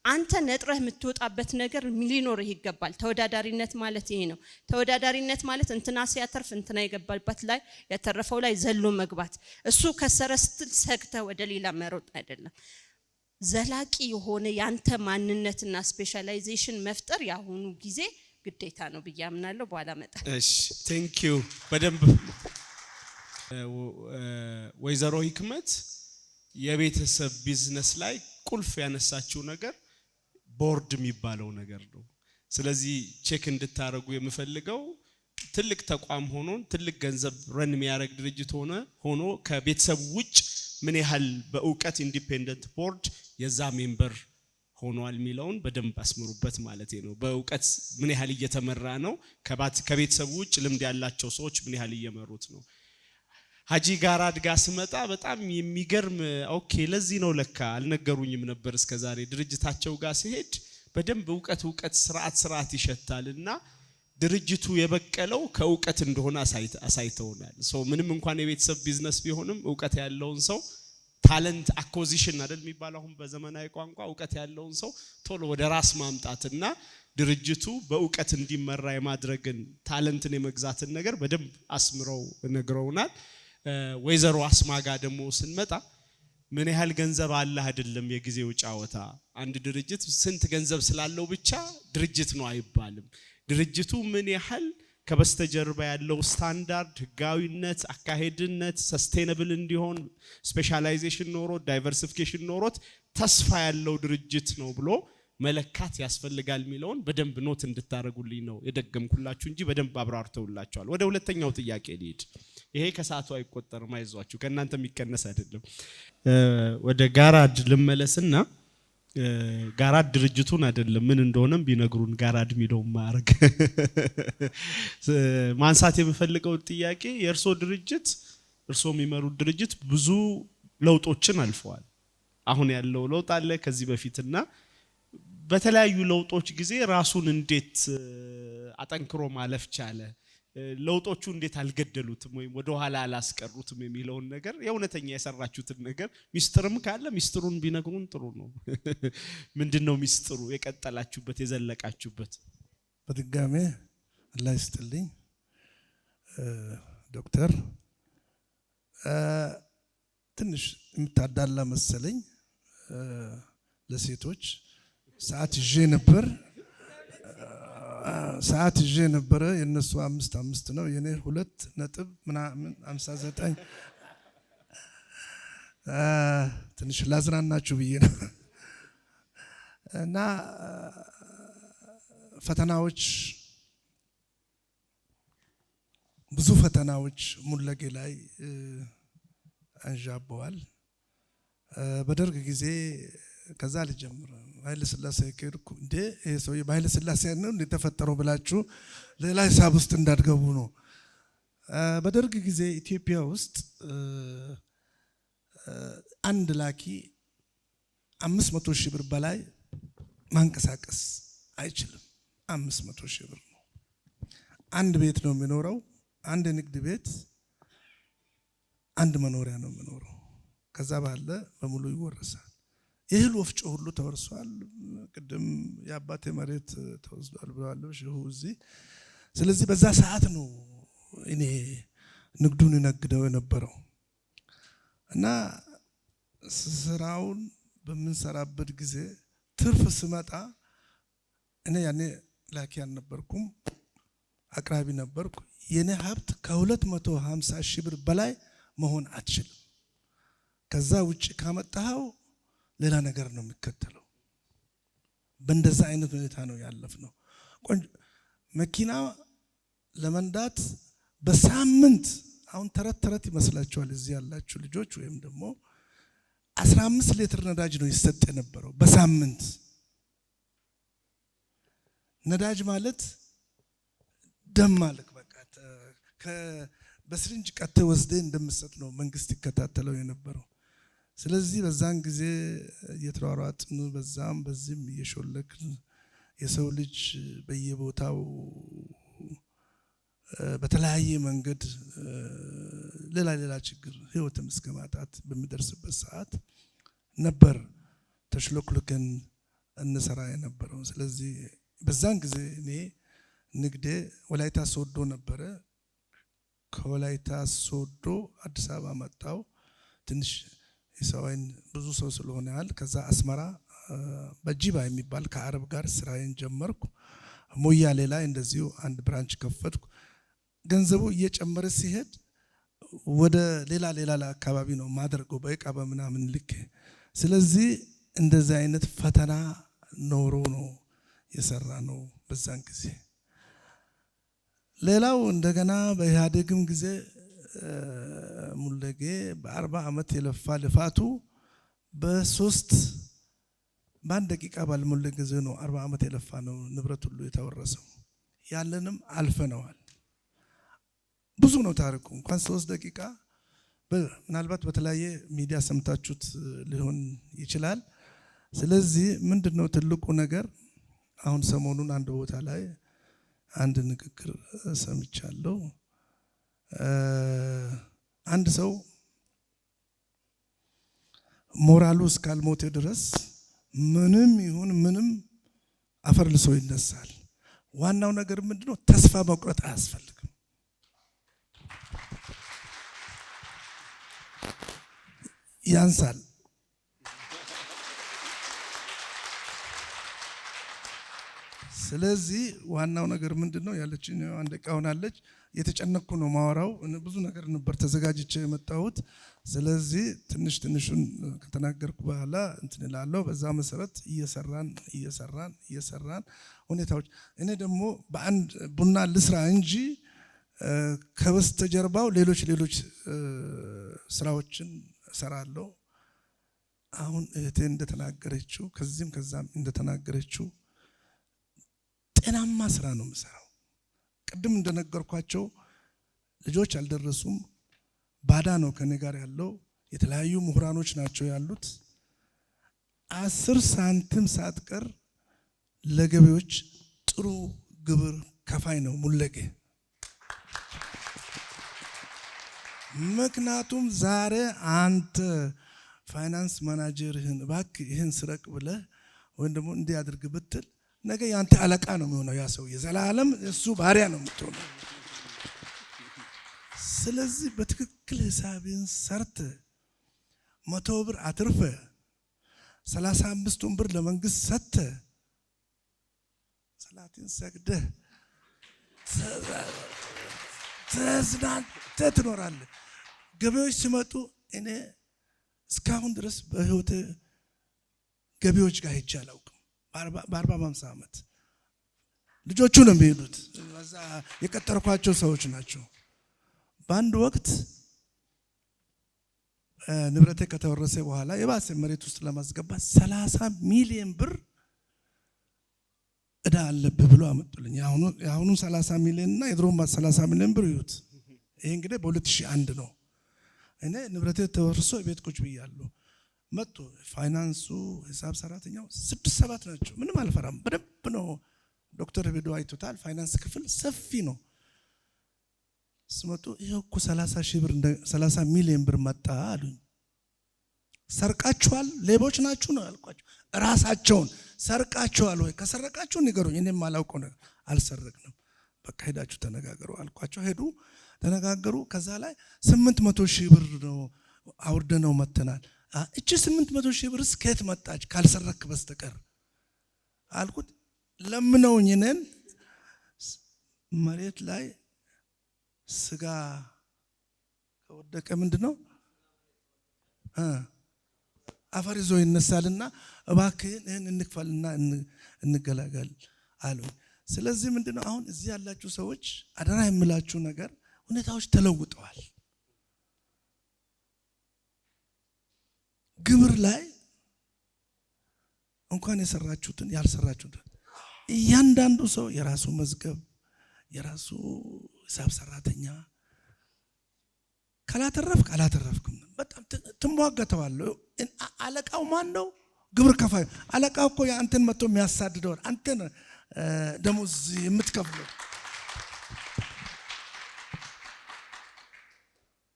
አንተ ነጥረህ የምትወጣበት ነገር ሊኖርህ ይገባል። ተወዳዳሪነት ማለት ይሄ ነው። ተወዳዳሪነት ማለት እንትና ሲያተርፍ እንትና የገባበት ላይ ያተረፈው ላይ ዘሎ መግባት፣ እሱ ከሰረ ስትል ሰግተህ ወደ ሌላ መሮጥ አይደለም። ዘላቂ የሆነ ያንተ ማንነትና ስፔሻላይዜሽን መፍጠር ያሁኑ ጊዜ ግዴታ ነው ብዬ አምናለሁ። በኋላ መጣ። እሺ ቴንክ ዩ በደንብ ወይዘሮ ህክመት የቤተሰብ ቢዝነስ ላይ ቁልፍ ያነሳችው ነገር ቦርድ የሚባለው ነገር ነው። ስለዚህ ቼክ እንድታረጉ የምፈልገው ትልቅ ተቋም ሆኖ ትልቅ ገንዘብ ረን የሚያደርግ ድርጅት ሆኖ ከቤተሰብ ውጭ ምን ያህል በእውቀት ኢንዲፔንደንት ቦርድ የዛ ሜምበር ሆኗል የሚለውን በደንብ አስምሩበት ማለት ነው። በእውቀት ምን ያህል እየተመራ ነው፣ ከቤተሰብ ውጭ ልምድ ያላቸው ሰዎች ምን ያህል እየመሩት ነው። ሀጂ ጋራድ ጋር ስመጣ በጣም የሚገርም ኦኬ ለዚህ ነው ለካ አልነገሩኝም ነበር እስከዛሬ። ድርጅታቸው ጋር ሲሄድ በደንብ እውቀት ስርዓት ይሸታልና ድርጅቱ የበቀለው ከእውቀት እንደሆነ አሳይተውናል። ምንም እንኳን የቤተሰብ ቢዝነስ ቢሆንም እውቀት ያለውን ሰው ታለንት አኮዚሽን አይደል የሚባለው አሁን በዘመናዊ ቋንቋ እውቀት ያለውን ሰው ቶሎ ወደ ራስ ማምጣትና ድርጅቱ በእውቀት እንዲመራ የማድረግን ታለንትን የመግዛትን ነገር በደንብ አስምረው ነግረውናል። ወይዘሮ አስማጋ ደግሞ ስንመጣ ምን ያህል ገንዘብ አለ አይደለም የጊዜው ጫወታ። አንድ ድርጅት ስንት ገንዘብ ስላለው ብቻ ድርጅት ነው አይባልም። ድርጅቱ ምን ያህል ከበስተጀርባ ያለው ስታንዳርድ፣ ህጋዊነት፣ አካሄድነት ሰስቴነብል እንዲሆን ስፔሻላይዜሽን ኖሮት ዳይቨርሲፊኬሽን ኖሮት ተስፋ ያለው ድርጅት ነው ብሎ መለካት ያስፈልጋል የሚለውን በደንብ ኖት እንድታረጉልኝ ነው የደገምኩላችሁ እንጂ በደንብ አብራርተውላችኋል። ወደ ሁለተኛው ጥያቄ ልሂድ። ይሄ ከሰዓቱ አይቆጠርም፣ አይዟችሁ፣ ከእናንተ የሚቀነስ አይደለም። ወደ ጋራድ ልመለስና ጋራድ ድርጅቱን አይደለም ምን እንደሆነም ቢነግሩን ጋራድ የሚለው ማረግ ማንሳት የምፈልገው ጥያቄ የእርሶ ድርጅት እርሶ የሚመሩት ድርጅት ብዙ ለውጦችን አልፈዋል። አሁን ያለው ለውጥ አለ ከዚህ በፊትና በተለያዩ ለውጦች ጊዜ ራሱን እንዴት አጠንክሮ ማለፍ ቻለ? ለውጦቹ እንዴት አልገደሉትም ወይም ወደ ኋላ አላስቀሩትም የሚለውን ነገር የእውነተኛ የሰራችሁትን ነገር ሚስጥርም ካለ ሚስጥሩን ቢነግሩን ጥሩ ነው። ምንድነው ሚስጥሩ የቀጠላችሁበት የዘለቃችሁበት? በድጋሜ አላህ ይስጥልኝ ዶክተር። ትንሽ የምታዳላ መሰለኝ ለሴቶች ሰዓት ይዤ ነበር የነሱ 5 ነው የኔ 2.59 ትንሽ ላዝናናችሁ ብዬ ነው። እና ፈተናዎች ብዙ ፈተናዎች ሙለጌ ላይ አንዣበዋል። በደርግ ጊዜ ከዛ ልጀምር ኃይለ ሥላሴ ከርኩ እንዴ ይሄ ሰው በኃይለ ሥላሴ ነው እንደተፈጠረው ብላችሁ ሌላ ሂሳብ ውስጥ እንዳትገቡ ነው። በደርግ ጊዜ ኢትዮጵያ ውስጥ አንድ ላኪ 500 ሺህ ብር በላይ ማንቀሳቀስ አይችልም። 500 ሺህ ብር ነው። አንድ ቤት ነው የሚኖረው። አንድ ንግድ ቤት፣ አንድ መኖሪያ ነው የሚኖረው። ከዛ ባለ በሙሉ ይወረሳል። የእህል ወፍጮ ሁሉ ተወርሷል። ቅድም የአባቴ መሬት ተወስዷል ብለዋል ሸሁ እዚህ። ስለዚህ በዛ ሰዓት ነው እኔ ንግዱን ይነግደው የነበረው እና ስራውን በምንሰራበት ጊዜ ትርፍ ስመጣ እኔ ያኔ ላኪ አልነበርኩም፣ አቅራቢ ነበርኩ። የኔ ሀብት ከ250 ሺህ ብር በላይ መሆን አትችልም። ከዛ ውጭ ካመጣኸው ሌላ ነገር ነው የሚከተለው። በእንደዛ አይነት ሁኔታ ነው ያለፍነው። መኪና ለመንዳት በሳምንት አሁን ተረት ይመስላችኋል እዚህ ያላችሁ ልጆች ወይም ደግሞ 15 ሊትር ነዳጅ ነው ይሰጥ የነበረው በሳምንት። ነዳጅ ማለት ደም ማለት በቃ በስሪንጅ ቀተ ወስደ እንደምሰጥ ነው መንግስት ይከታተለው የነበረው። ስለዚህ በዛን ጊዜ እየተሯሯጥን በዛም በዚህም እየሾለክን የሰው ልጅ በየቦታው በተለያየ መንገድ ሌላ ችግር ህይወትም እስከ ማጣት በሚደርስበት ሰዓት ነበር ተሽሎክልከን እንሰራ የነበረው። ስለዚህ በዛን ጊዜ እኔ ንግዴ ወላይታ ሶዶ ነበረ። ከወላይታ ሶዶ አዲስ አበባ መጣው። ትንሽ የሰውን ብዙ ሰው ስለሆነ ያህል ከዛ አስመራ በጂባ የሚባል ከአረብ ጋር ስራዬን ጀመርኩ። ሞያሌ ላይ እንደዚሁ አንድ ብራንች ከፈትኩ። ገንዘቡ እየጨመረ ሲሄድ ወደ ሌላ አካባቢ ነው ማድረገው በእቃ በምናምን ልክ። ስለዚህ እንደዚህ አይነት ፈተና ኖሮ ነው የሰራ ነው በዛን ጊዜ። ሌላው እንደገና በኢህአዴግም ጊዜ ሙለጌ በ40 ዓመት የለፋ ልፋቱ በአንድ ደቂቃ ባልሞላ ጊዜ ነው 40 ዓመት የለፋ ነው ንብረት ሁሉ የተወረሰው። ያለንም አልፈነዋል። ብዙ ነው ታሪኩ። እንኳን 3 ደቂቃ ምናልባት በተለያየ ሚዲያ ሰምታችሁት ሊሆን ይችላል። ስለዚህ ምንድነው ትልቁ ነገር? አሁን ሰሞኑን አንድ ቦታ ላይ አንድ ንግግር ሰምቻለሁ። አንድ ሰው ሞራሉ እስካልሞተ ድረስ ምንም ይሁን ምንም አፈር ልሶ ይነሳል። ዋናው ነገር ምንድነው? ተስፋ መቁረጥ አያስፈልግም። ያንሳል። ስለዚህ ዋናው ነገር ምንድነው? ያለችኝ አንድ ደቂቃ ሆናለች። የተጨነቅኩ ነው ማወራው። ብዙ ነገር ነበር ተዘጋጅቼ የመጣሁት። ስለዚህ ትንሹን ከተናገርኩ በኋላ እንትን እላለሁ። በዛ መሰረት እየሰራን ሁኔታዎች እኔ ደግሞ በአንድ ቡና ልስራ እንጂ ከበስተጀርባው ሌሎች ስራዎችን እሰራለሁ። አሁን እህቴ እንደተናገረችው ከዚህም ከዛም እንደተናገረችው ጤናማ ስራ ነው የምሰራው። ቅድም እንደነገርኳቸው ልጆች አልደረሱም። ባዳ ነው ከኔ ጋር ያለው። የተለያዩ ምሁራኖች ናቸው ያሉት። 10 ሳንቲም ሳትቀር ለገቢዎች ጥሩ ግብር ከፋይ ነው ሙለጌ። ምክንያቱም ዛሬ አንተ ፋይናንስ ማናጀርህን እባክህ ይህን ስረቅ ብለህ ወይም ደግሞ እንዲህ አድርግ ብትል ነገ ያንተ አለቃ ነው የሚሆነው ያ ሰው። የዘላለም እሱ ባሪያ ነው የምትሆነው። ስለዚህ በትክክል ሂሳብን ሰርተ 100 ብር አትርፈ 35 ብር ለመንግስት ሰጥተ ሰላትን ሰግደ ተዝናንተ ትኖራለህ። ገቢዎች ሲመጡ እኔ እስካሁን ድረስ በህይወቴ ገቢዎች ጋር ሄጄ አላውቅም። በ40-50 ዓመት ልጆቹ ነው የሚሄዱት። እዛ የቀጠርኳቸው ሰዎች ናቸው። በአንድ ወቅት ንብረቴ ከተወረሰ በኋላ የባሰ መሬት ውስጥ ለማስገባት 30 ሚሊዮን ብር እዳ አለብህ ብሎ አመጡልኝ። የአሁኑ 30 ሚሊዮን እና የድሮ 30 ሚሊዮን ብር ይዩት። ይሄ እንግዲህ በ2001 ነው። እኔ ንብረቴ ተወርሶ ቤት ቁጭ ብያለሁ። መጡ ፋይናንሱ ሂሳብ ሰራተኛው 6-7 ናቸው። ምንም አልፈራም። በደንብ ነው ዶክተር ቪዲዮ አይቶታል። ፋይናንስ ክፍል ሰፊ ነው። ስመጡ ይሄው እኮ 30 ሚሊዮን ብር መጣ አሉኝ። ሰርቃችኋል? ሌቦች ናችሁ ነው ያልኳቸው። ራሳቸውን ሰርቃችኋል ወይ? ከሰረቃችሁ ንገሩኝ። እኔም አላውቀው ነገር አልሰረቅንም። በቃ ሄዳችሁ ተነጋገሩ አልኳቸው። ሄዱ፣ ተነጋገሩ። ከዛ ላይ 800 ሺህ ብር ነው አውርደነው መተናል። እቺ 800 ሺህ ብር ከየት መጣች ካልሰረክ በስተቀር አልኩት። ለምነውኝ እኔን መሬት ላይ ስጋ ከወደቀ ምንድነው አፈር ይዞ ይነሳልና እባክህን ይህን እንክፈልና እንገላገል አሉኝ። ስለዚህ ምንድነው አሁን እዚህ ያላችሁ ሰዎች አደራ የምላችሁ ነገር ሁኔታዎች ተለውጠዋል። ግብር ላይ እንኳን የሰራችሁትን ያልሰራችሁትን እያንዳንዱ ሰው የራሱ መዝገብ የራሱ ሂሳብ ሰራተኛ ካላተረፍክም በጣም ትሟገተዋለህ። አለቃው ማን ነው? ግብር ከፋዩ። አለቃው እኮ ያንተን መጥቶ የሚያሳድደው አንተን ደሞዝ የምትከፍለው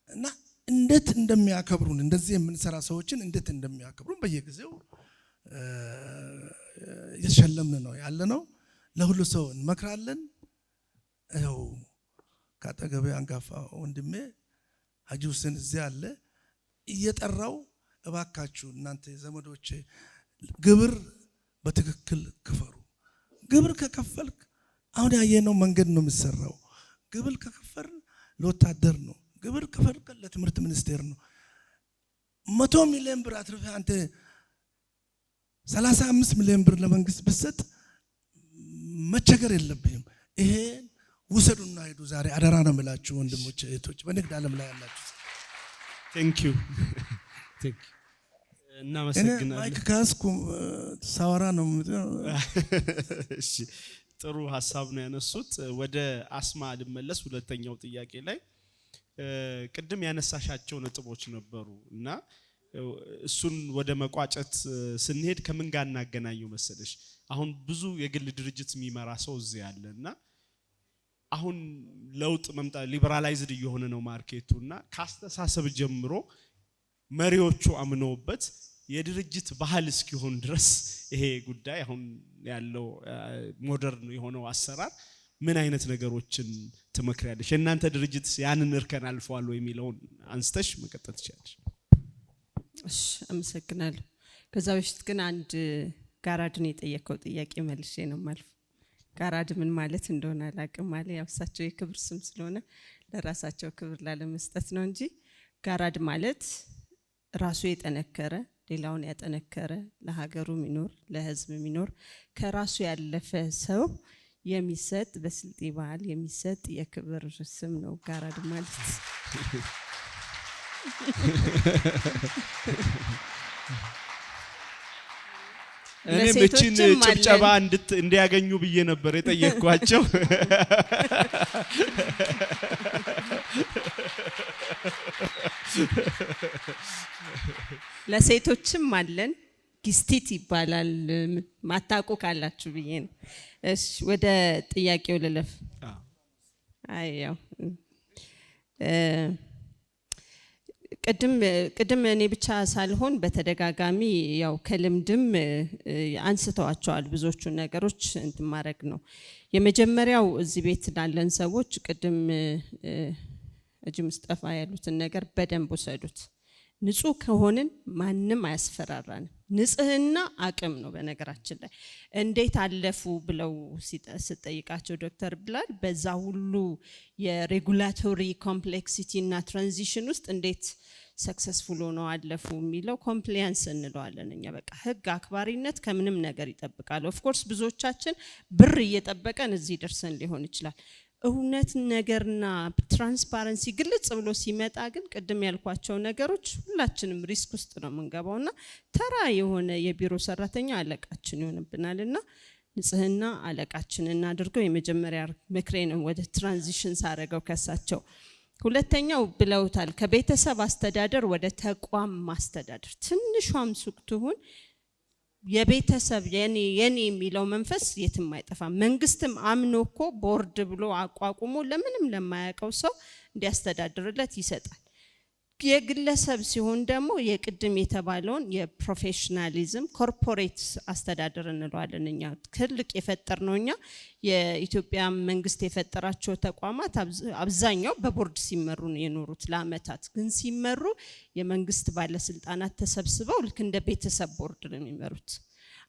እና እንዴት እንደሚያከብሩን እንደዚህ የምንሰራ ሰዎችን እንዴት እንደሚያከብሩን በየጊዜው እየተሸለምን ነው ያለነው። ለሁሉ ሰው እንመክራለን። ይኸው ካጠገቤ አንጋፋ ወንድሜ ሀጂ ሁሴን እዚህ አለ። እየጠራው እባካችሁ እናንተ ዘመዶቼ ግብር በትክክል ክፈሩ። ግብር ከከፈልክ አሁን ያየነው መንገድ ነው የሚሰራው። ግብር ከከፈልን ለወታደር ነው። ግብር ከፈልክ ለትምህርት ሚኒስቴር ነው። 100 ሚሊዮን ብር አትርፈህ አንተ 35 ሚሊዮን ብር ለመንግስት ብትሰጥ መቸገር የለብህም። ይሄን ውሰዱና ሄዱ። ዛሬ አደራ ነው የምላችሁ ወንድሞች እህቶች፣ በንግድ ዓለም ላይ ያላችሁ ቴንክ ዩ እናመሰግናለን። ማይክ ካስኩ ሳወራ ነው። እሺ ጥሩ ሐሳብ ነው ያነሱት። ወደ አስማ ልመለስ። ሁለተኛው ጥያቄ ላይ ቅድም ያነሳሻቸው ነጥቦች ነበሩ እና እሱን ወደ መቋጨት ስንሄድ ከምን ጋር እናገናኘው መሰለሽ? አሁን ብዙ የግል ድርጅት የሚመራ ሰው እዚህ ያለና አሁን ለውጥ መምጣት ሊበራላይዝድ እየሆነ ነው ማርኬቱና ካስተሳሰብ ጀምሮ መሪዎቹ አምነውበት የድርጅት ባህል እስኪሆን ድረስ ይሄ ጉዳይ አሁን ያለው ሞደርን የሆነው አሰራር ምን አይነት ነገሮችን ትመክሪያለሽ? እናንተ ድርጅት ያንን እርከን አልፈዋል ወይ የሚለውን አንስተሽ መቀጠል ትችላለሽ። እሺ አመሰግናለሁ። ከዛ በፊት ግን አንድ ጋራድን የጠየቀው ጥያቄ መልሼ ነው ማልፍ። ጋራድ ምን ማለት እንደሆነ አላቅም ማለት ያው እሳቸው የክብር ስም ስለሆነ ለራሳቸው ክብር ላለመስጠት ነው እንጂ ጋራድ ማለት ራሱ የጠነከረ ሌላውን ያጠነከረ ለሀገሩ ሚኖር ለህዝብ ሚኖር ከራሱ ያለፈ ሰው የሚሰጥ በስልጤ ባህል የሚሰጥ የክብር ስም ነው ጋራድ ማለት። እኔ መችን ጭብጨባ እንዲያገኙ ብዬ ነበር የጠየቅኳቸው። ለሴቶችም አለን ጊስቲት ይባላል ማታውቁ ካላችሁ ብዬ ነው። እሺ ወደ ጥያቄው ልለፍ። አያው ቅድም እኔ ብቻ ሳልሆን በተደጋጋሚ ያው ከልምድም አንስተዋቸዋል ብዙዎቹ ነገሮች እንትን ማድረግ ነው። የመጀመሪያው እዚህ ቤት ላለን ሰዎች ቅድም እጅ ሙስጠፋ ያሉትን ነገር በደንብ ወሰዱት። ንጹህ ከሆነን ማንም አያስፈራራንም። ንጽህና አቅም ነው። በነገራችን ላይ እንዴት አለፉ ብለው ሲጠይቃቸው ዶክተር ብላል በዛ ሁሉ የሬጉላቶሪ ኮምፕሌክሲቲ እና ትራንዚሽን ውስጥ እንዴት ሰክሰስፉል ሆነው አለፉ የሚለው ኮምፕሊያንስ እንለዋለን እኛ። በቃ ህግ አክባሪነት ከምንም ነገር ይጠብቃል። ኦፍ ኮርስ ብዙዎቻችን ብር እየጠበቀን እዚህ ደርሰን ሊሆን ይችላል። እውነት ነገርና ትራንስፓረንሲ ግልጽ ብሎ ሲመጣ ግን ቅድም ያልኳቸው ነገሮች ሁላችንም ሪስክ ውስጥ ነው የምንገባውና ተራ የሆነ የቢሮ ሰራተኛ አለቃችን ይሆንብናልና ንጽህና አለቃችንን አድርገው የመጀመሪያ ምክሬን ወደ ትራንዚሽን ሳረገው ከሳቸው። ሁለተኛው ብለውታል ከቤተሰብ አስተዳደር ወደ ተቋም ማስተዳደር። ትንሿም ሱቅ ትሁን የቤተሰብ የኔ የሚለው መንፈስ የትም አይጠፋም። መንግስትም አምኖ እኮ ቦርድ ብሎ አቋቁሞ ለምንም ለማያውቀው ሰው እንዲያስተዳድርለት ይሰጣል። የግለሰብ ሲሆን ደግሞ የቅድም የተባለውን የፕሮፌሽናሊዝም ኮርፖሬት አስተዳደር እንለዋለን እኛ። ትልቅ የፈጠርነው እኛ የኢትዮጵያ መንግስት የፈጠራቸው ተቋማት አብዛኛው በቦርድ ሲመሩ ነው የኖሩት ለአመታት። ግን ሲመሩ የመንግስት ባለስልጣናት ተሰብስበው ልክ እንደ ቤተሰብ ቦርድ ነው የሚመሩት።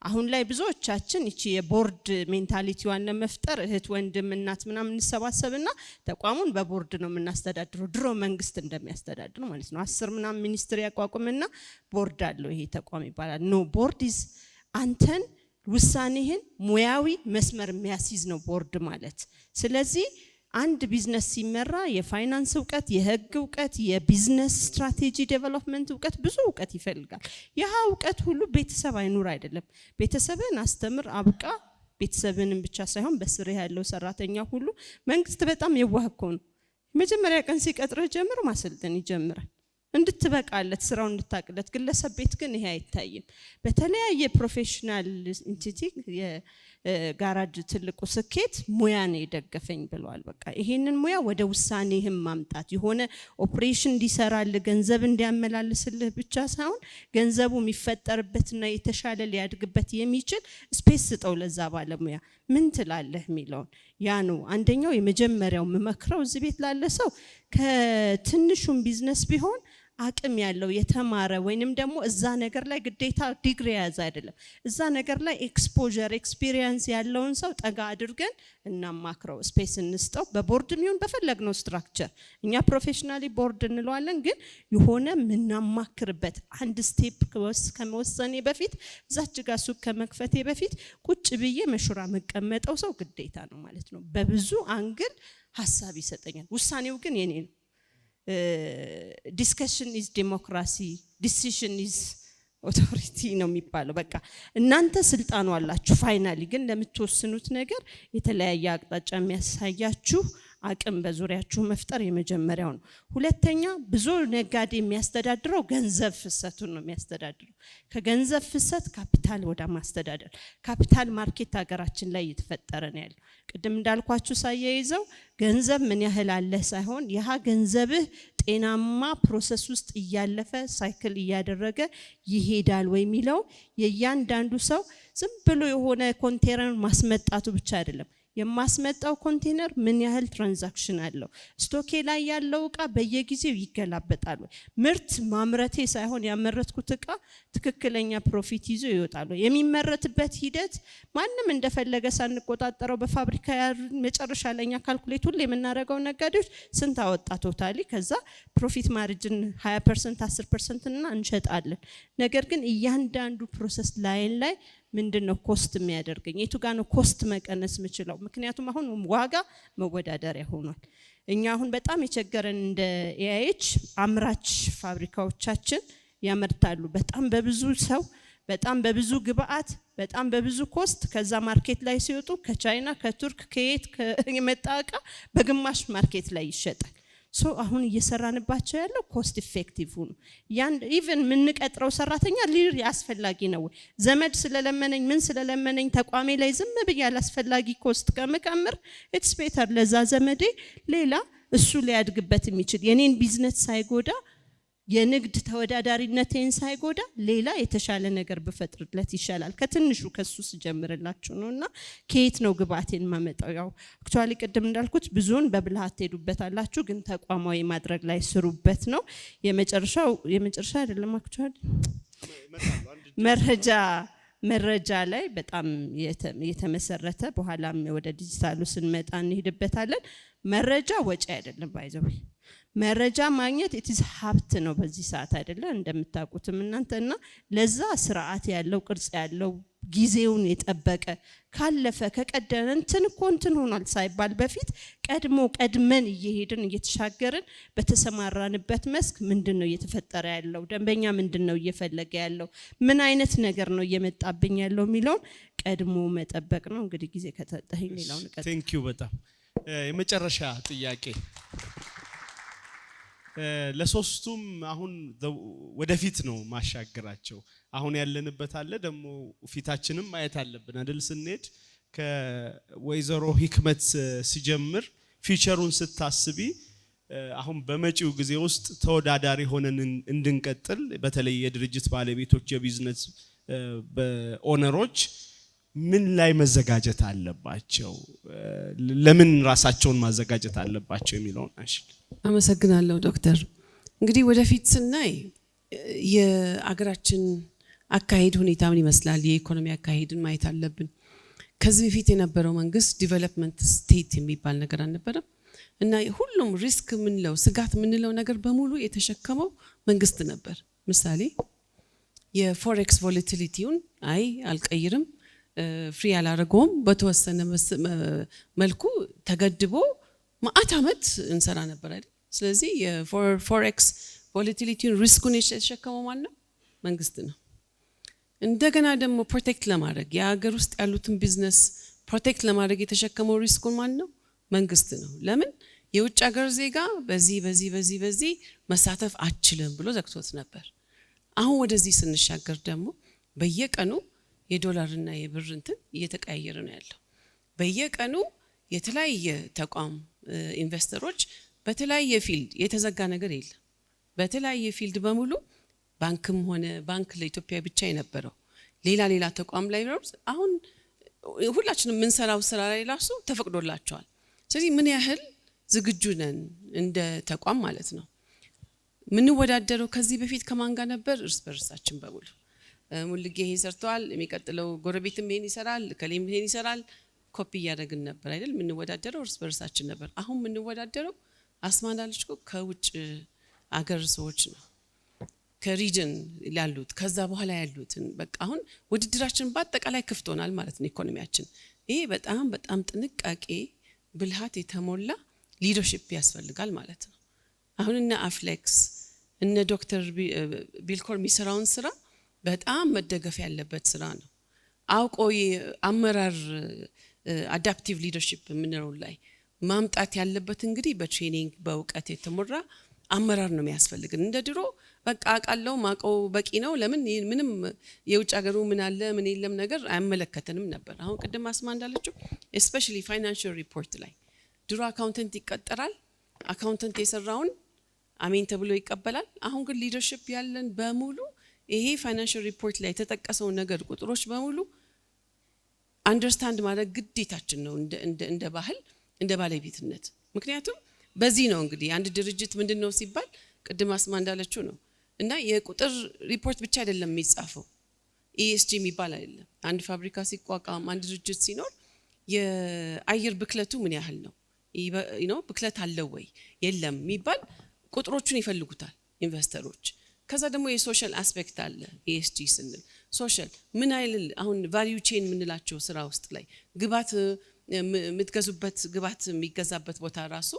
አሁን ላይ ብዙዎቻችን እቺ የቦርድ ሜንታሊቲዋን ለመፍጠር እህት ወንድም እናት ምናምን እንሰባሰብና ተቋሙን በቦርድ ነው የምናስተዳድረው ድሮ መንግስት እንደሚያስተዳድር ማለት ነው። 10 ምናምን ሚኒስትሪ ያቋቁምና ቦርድ አለው ይሄ ተቋም ይባላል። ኖ ቦርድ ኢዝ አንተን ውሳኔህን ሙያዊ መስመር የሚያስይዝ ነው ቦርድ ማለት። ስለዚህ አንድ ቢዝነስ ሲመራ የፋይናንስ ዕውቀት የህግ ዕውቀት የቢዝነስ ስትራቴጂ ዴቨሎፕመንት ዕውቀት ብዙ ዕውቀት ይፈልጋል። ያ ዕውቀት ሁሉ ቤተሰብ አይኑር አይደለም። ቤተሰብን አስተምር አብቃ። ቤተሰብንም ብቻ ሳይሆን በስር ያለው ሰራተኛ ሁሉ መንግስት በጣም የዋህ እኮ ነው። መጀመሪያ ቀን ሲቀጥረህ ጀምሮ ማሰልጠን ይጀምራል እንድትበቃለት ስራውን እንድታቅለት። ግለሰብ ቤት ግን ይሄ አይታይም። በተለያየ ፕሮፌሽናል ኢንቲቲ የጋራድ ትልቁ ስኬት ሙያ ነው የደገፈኝ ብለዋል። በቃ ይሄንን ሙያ ወደ ውሳኔህም ማምጣት የሆነ ኦፕሬሽን እንዲሰራልህ ገንዘብ እንዲያመላልስልህ ብቻ ሳይሆን ገንዘቡ የሚፈጠርበትና የተሻለ ሊያድግበት የሚችል ስፔስ ስጠው ለዛ ባለሙያ። ምን ትላለህ የሚለውን ያ ነው አንደኛው የመጀመሪያው መመክረው እዚህ ቤት ላለ ሰው ከትንሹም ቢዝነስ ቢሆን አቅም ያለው የተማረ ወይንም ደግሞ እዛ ነገር ላይ ግዴታ ዲግሪ ያዘ አይደለም እዛ ነገር ላይ ኤክስፖዠር ኤክስፒሪየንስ ያለውን ሰው ጠጋ አድርገን እናማክረው ስፔስ እንስጠው። በቦርድም ይሁን በፈለግነው ስትራክቸር እኛ ፕሮፌሽናሊ ቦርድ እንለዋለን። ግን የሆነ ምናማክርበት አንድ ስቴፕ ከመወሰኔ በፊት እዛች ጋር ሱቅ ከመክፈቴ በፊት ቁጭ ብዬ መሹራ መቀመጠው ሰው ግዴታ ነው ማለት ነው። በብዙ አንግል ሐሳብ ይሰጠኛል። ውሳኔው ግን የኔ ነው። ዲስከሽን ኢዝ ዲሞክራሲ ዲሲዥን ኢዝ ኦቶሪቲ ነው የሚባለው። በቃ እናንተ ስልጣኑ አላችሁ። ፋይናሊ ግን ለምትወስኑት ነገር የተለያየ አቅጣጫ የሚያሳያችሁ አቅም በዙሪያችሁ መፍጠር የመጀመሪያው ነው። ሁለተኛ ብዙ ነጋዴ የሚያስተዳድረው ገንዘብ ፍሰቱን ነው የሚያስተዳድረው። ከገንዘብ ፍሰት ካፒታል ወደ ማስተዳደር ካፒታል ማርኬት ሀገራችን ላይ እየተፈጠረ ነው ያለው። ቅድም እንዳልኳችሁ ሳያይዘው ገንዘብ ምን ያህል አለ ሳይሆን ያ ገንዘብህ ጤናማ ፕሮሰስ ውስጥ እያለፈ ሳይክል እያደረገ ይሄዳል ወይ የሚለው የእያንዳንዱ ሰው ዝም ብሎ የሆነ ኮንቴነር ማስመጣቱ ብቻ አይደለም። የማስመጣው ኮንቴነር ምን ያህል ትራንዛክሽን አለው፣ ስቶኬ ላይ ያለው እቃ በየጊዜው ይገላበጣል፣ ምርት ማምረቴ ሳይሆን ያመረትኩት እቃ ትክክለኛ ፕሮፊት ይዞ ይወጣል። የሚመረትበት ሂደት ማንም እንደፈለገ ሳንቆጣጠረው በፋብሪካ መጨረሻ ለኛ ካልኩሌት ሁሉ የምናደርገው ነጋዴዎች ስንት አወጣ ቶታሊ፣ ከዛ ፕሮፊት ማርጅን 20% 10% እና እንሸጣለን። ነገር ግን እያንዳንዱ ፕሮሰስ ላይን ላይ ምንድነው ኮስት የሚያደርገኝ፣ የቱ ጋር ነው ኮስት መቀነስ የምችለው? ምክንያቱም አሁን ዋጋ መወዳደሪያ ሆኗል። እኛ አሁን በጣም የቸገረን እንደ ኤአይኤች አምራች ፋብሪካዎቻችን ያመርታሉ በጣም በብዙ ሰው፣ በጣም በብዙ ግብአት፣ በጣም በብዙ ኮስት። ከዛ ማርኬት ላይ ሲወጡ ከቻይና ከቱርክ ከየት የመጣ እቃ በግማሽ ማርኬት ላይ ይሸጣል። ሶ አሁን እየሰራንባቸው ያለው ኮስት ኢፌክቲቭ ነው። ያን ኢቭን ምንቀጥረው ሰራተኛ ሊር ያስፈልጊ ነው። ዘመድ ስለለመነኝ ምን ስለለመነኝ ተቋሜ ላይ ዝም ብዬ ያላስፈልጊ ኮስት ከመቀመር ኢትስ ቤተር ለዛ ዘመዴ ሌላ እሱ ሊያድግበት የሚችል የኔን ቢዝነስ ሳይጎዳ የንግድ ተወዳዳሪነቴን ሳይጎዳ ሌላ የተሻለ ነገር በፈጥርለት ይሻላል። ከትንሹ ከሱስ ጀምርላችሁ ነውና ከየት ነው ግብአቴን ማመጣው? ያው አክቹአሊ ቅድም እንዳልኩት ብዙን በብልሃት ሄዱበታላችሁ፣ ግን ተቋማዊ ማድረግ ላይ ስሩበት ነው። የመጨረሻ አይደለም አክቹአሊ መረጃ ላይ በጣም የተመሰረተ በኋላም ወደ ዲጂታሉ ስንመጣ እንሄድበታለን። መረጃ ወጪ አይደለም ባይዘው መረጃ ማግኘት ኢትስ ሀብት ነው በዚህ ሰዓት አይደለ እንደምታውቁትም እናንተና ለዛ ስርዓት ያለው ቅርጽ ያለው ጊዜውን የጠበቀ ካለፈ ከቀደመ እንትን ሆኗል ሳይባል በፊት ቀድመን እየሄድን እየተሻገርን በተሰማራንበት መስክ ምንድነው እየተፈጠረ ያለው፣ ደንበኛ ምንድነው እየፈለገ ያለው፣ ምን አይነት ነገር ነው እየመጣብኝ ያለው የሚለው ቀድሞ መጠበቅ ነው። እንግዲህ ጊዜ ከተጠኸኝ ሌላው ነገር ቴንክ ዩ በጣም የመጨረሻ ጥያቄ ለሶስቱም አሁን ወደፊት ነው ማሻገራቸው። አሁን ያለንበት አለ ደግሞ ፊታችንም ማየት አለብን አይደል? ስንሄድ ከወይዘሮ ህክመት ሲጀምር ፊቸሩን ስታስቢ አሁን በመጪው ጊዜ ውስጥ ተወዳዳሪ ሆነን እንድንቀጥል በተለይ የድርጅት ባለቤቶች የቢዝነስ በኦነሮች ምን ላይ መዘጋጀት አለባቸው፣ ለምን ራሳቸውን ማዘጋጀት አለባቸው የሚለውን አንሽል። አመሰግናለሁ ዶክተር። እንግዲህ ወደፊት ስናይ የአገራችን አካሄድ ሁኔታ ምን ይመስላል፣ የኢኮኖሚ አካሄድን ማየት አለብን። ከዚህ በፊት የነበረው መንግስት ዲቨሎፕመንት ስቴት የሚባል ነገር አልነበረም እና ሁሉም ሪስክ ምንለው ስጋት ምንለው ነገር በሙሉ የተሸከመው መንግስት ነበር። ምሳሌ የፎሬክስ ቮላቲሊቲውን አልቀይርም ፍሪ ያላረገውም በተወሰነ መልኩ ተገድቦ ማአት አመት እንሰራ ነበር አይደል? ስለዚህ የፎሬክስ ቮላቲሊቲውን ሪስኩን የተሸከመው ማን ነው? መንግስት ነው። እንደገና ደግሞ ፕሮቴክት ለማድረግ የሀገር ውስጥ ያሉትን ቢዝነስ ፕሮቴክት ለማድረግ የተሸከመው ሪስኩን ማን ነው? መንግስት ነው። ለምን የውጭ ሀገር ዜጋ በዚህ መሳተፍ አችልም ብሎ ዘግቶት ነበር። አሁን ወደዚህ ስንሻገር ደግሞ በየቀኑ የዶላርና የብር እንትን እየተቀያየረ ነው ያለው። በየቀኑ የተለያየ ተቋም ኢንቨስተሮች በተለያየ ፊልድ የተዘጋ ነገር የለም። በተለያየ ፊልድ በሙሉ ባንክም ሆነ ባንክ ለኢትዮጵያ ብቻ የነበረው ሌላ ተቋም ላይ ነው። አሁን ሁላችንም የምንሰራው ስራ ላይ ራሱ ተፈቅዶላቸዋል። ስለዚህ ምን ያህል ዝግጁ ነን እንደ ተቋም ማለት ነው። ምን ወዳደረው ከዚህ በፊት ከማን ጋር ነበር? እርስ በርሳችን በሙሉ ሙልጌ ይሄ ሰርቷል፣ የሚቀጥለው ጎረቤትም ይሄን ይሰራል፣ ከሌም ይሄን ይሰራል፣ ኮፒ ያደረግን ነበር አይደል? ምን ወዳደረው እርስ በርሳችን ነበር። አሁን ምን ወዳደረው አስማናልሽ ከውጭ አገር ሰዎች ነው፣ ከሪጅን ያሉት ከዛ በኋላ ያሉትን በቃ አሁን ውድድራችን በአጠቃላይ ክፍት ሆናል ማለት ነው ኢኮኖሚያችን። ይሄ በጣም ጥንቃቄ ብልሃት የተሞላ ሊደርሺፕ ያስፈልጋል ማለት ነው። አሁን እነ አፍሌክስ እነ ዶክተር ቢልኮር የሚሰራውን ስራ በጣም መደገፍ ያለበት ስራ ነው። አውቆ አመራር አዳፕቲቭ ሊደርሺፕ የምንለው ላይ ማምጣት ያለበት እንግዲህ በትሬኒንግ በእውቀት የተሞራ አመራር ነው የሚያስፈልግን። እንደ ድሮ በቃ አቃለው ማቀው በቂ ነው ለምን ምንም የውጭ ሀገሩ ምን አለ ምን የለም ነገር አይመለከተንም ነበር። አሁን ቅድም አስማ እንዳለችው especially financial report ላይ ድሮ አካውንታንት ይቀጠራል፣ አካውንታንት የሰራውን አሜን ተብሎ ይቀበላል። አሁን ግን ሊደርሺፕ ያለን በሙሉ ይሄ ፋይናንሻል ሪፖርት ላይ የተጠቀሰው ነገር ቁጥሮች በሙሉ አንደርስታንድ ማድረግ ግዴታችን ነው እንደ ባህል እንደ ባለቤትነት። ምክንያቱም በዚህ ነው እንግዲህ አንድ ድርጅት ምንድነው ሲባል ቅድም አስማ እንዳለችው ነው እና የቁጥር ሪፖርት ብቻ አይደለም የሚጻፈው ESG የሚባል አይደለም። አንድ ፋብሪካ ሲቋቋም አንድ ድርጅት ሲኖር የአየር ብክለቱ ምን ያህል ነው ብክለት አለው ወይ የለም የሚባል ቁጥሮቹን ይፈልጉታል ኢንቨስተሮች። ከዛ ደግሞ የሶሻል አስፔክት አለ ESG ስንል ሶሻል ምን አይል አሁን ቫልዩ ቼን ምንላቸው ስራ ውስጥ ላይ ግባት የምትገዙበት ግባት የሚገዛበት ቦታ ራሱ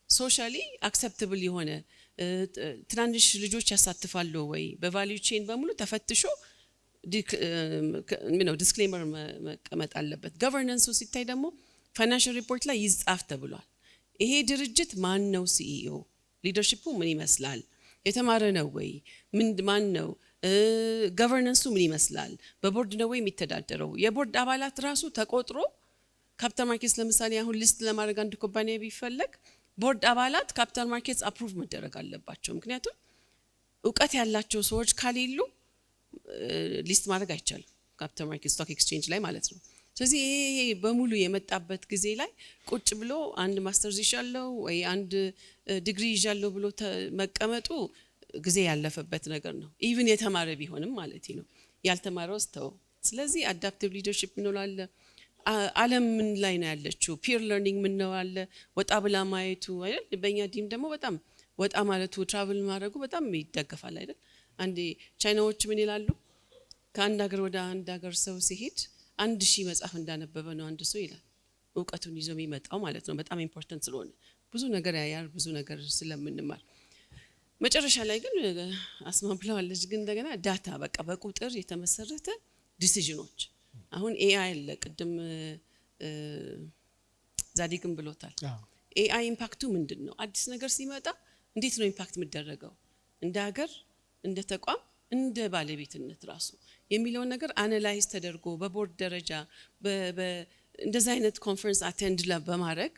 ሶሻሊ አክሰፕተብል የሆነ ትናንሽ ልጆች ያሳትፋሉ ወይ በቫልዩ ቼን በሙሉ ተፈትሾ ዲስክሌመር መቀመጥ አለበት። ገቨርናንሱ ሲታይ ደግሞ ፋይናንሻል ሪፖርት ላይ ይጻፍ ተብሏል። ይሄ ድርጅት ማን ነው CEO፣ ሊደርሺፑ ምን ይመስላል፣ የተማረ ነው ወይ ማን ነው፣ ገቨርናንሱ ምን ይመስላል፣ በቦርድ ነው ወይ የሚተዳደረው፣ የቦርድ አባላት ራሱ ተቆጥሮ ካፒታል ማርኬትስ ለምሳሌ አሁን ሊስት ለማድረግ አንድ ኩባንያ ቢፈለግ ቦርድ አባላት ካፒታል ማርኬትስ አፕሩቭ መደረግ አለባቸው። ምክንያቱም እውቀት ያላቸው ሰዎች ካሌሉ ሊስት ማድረግ አይቻልም ካፒታል ማርኬት ስቶክ ኤክስቼንጅ ላይ ማለት ነው። ስለዚህ ይሄ በሙሉ የመጣበት ጊዜ ላይ ቁጭ ብሎ አንድ ማስተርስ ይሻለው ወይ አንድ ዲግሪ ይሻለው ብሎ መቀመጡ ጊዜ ያለፈበት ነገር ነው። ኢቭን የተማረ ቢሆንም ማለት ነው ያልተማረው ስተው። ስለዚህ አዳፕቲቭ ሊደርሺፕ ምን አለ ዓለም ምን ላይ ነው ያለችው፣ ፒር ለርኒንግ ምን ነው አለ ወጣ ብላ ማየቱ አይደል። በእኛ ዲም ደግሞ በጣም ወጣ ማለቱ ትራቭል ማድረጉ በጣም ይደገፋል አይደል። አንዴ ቻይናዎች ምን ይላሉ ከአንድ ሀገር ወደ አንድ ሀገር ሰው ሲሄድ 1000 መጽሐፍ እንዳነበበ ነው አንድ ሰው ይላል። እውቀቱን ይዞ የሚመጣው ማለት ነው። በጣም ኢምፖርታንት ስለሆነ ብዙ ነገር ያያል ብዙ ነገር ስለምንማር። መጨረሻ ላይ ግን አስማ ብለዋለች ግን እንደገና ዳታ በቃ በቁጥር የተመሰረተ ዲሲዥኖች። አሁን AI አለ ቅድም ዛዲግም ብሎታል። AI ኢምፓክቱ ምንድነው? አዲስ ነገር ሲመጣ እንዴት ነው ኢምፓክት የሚደረገው እንደ ሀገር እንደ ተቋም እንደ ባለቤትነት ራሱ የሚለው ነገር አናላይዝ ተደርጎ በቦርድ ደረጃ እንደዛ አይነት ኮንፈረንስ አቴንድ በማድረግ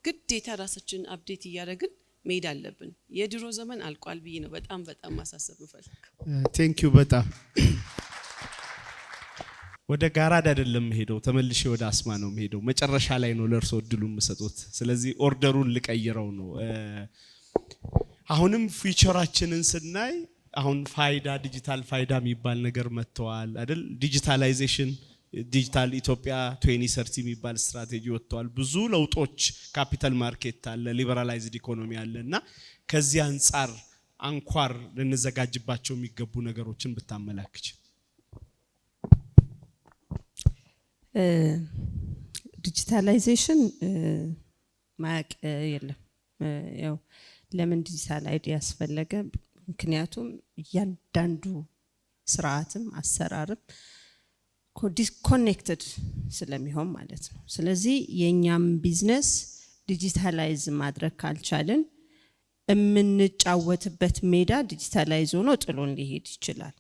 ግዴታ ራሳችን አፕዴት እያደረግን መሄድ አለብን። የድሮ ዘመን አልቋል ብዬ ነው በጣም ማሳሰብ እንፈልግ። ቴንክ ዩ በጣም ወደ ጋራድ አይደለም ሄደው ተመልሼ ወደ አስማ ነው ሄደው መጨረሻ ላይ ነው ለርሶ እድሉን መስጠት። ስለዚህ ኦርደሩን ልቀይረው ነው። አሁንም ፊቸራችንን ስናይ አሁን ፋይዳ ዲጂታል ፋይዳ የሚባል ነገር መጥቷል አይደል? ዲጂታላይዜሽን ዲጂታል ኢትዮጵያ 2030 የሚባል ስትራቴጂ ወጥቷል። ብዙ ለውጦች ካፒታል ማርኬት አለ፣ ሊበራላይዝድ ኢኮኖሚ አለና ከዚህ አንፃር አንኳር ልንዘጋጅባቸው የሚገቡ ነገሮችን ብታመላክች። ዲጂታላይዜሽን ማያቅ የለም። ያው ለምን ዲጂታል አይዲ ያስፈለገ? ምክንያቱም እያንዳንዱ ስርዓትም አሰራርም ኮኔክትድ ስለሚሆን ማለት ነው። ስለዚህ የኛም ቢዝነስ ዲጂታላይዝ ማድረግ ካልቻለን የምንጫወትበት ሜዳ ዲጂታላይዝ ሆኖ ጥሎን ሊሄድ ይችላል።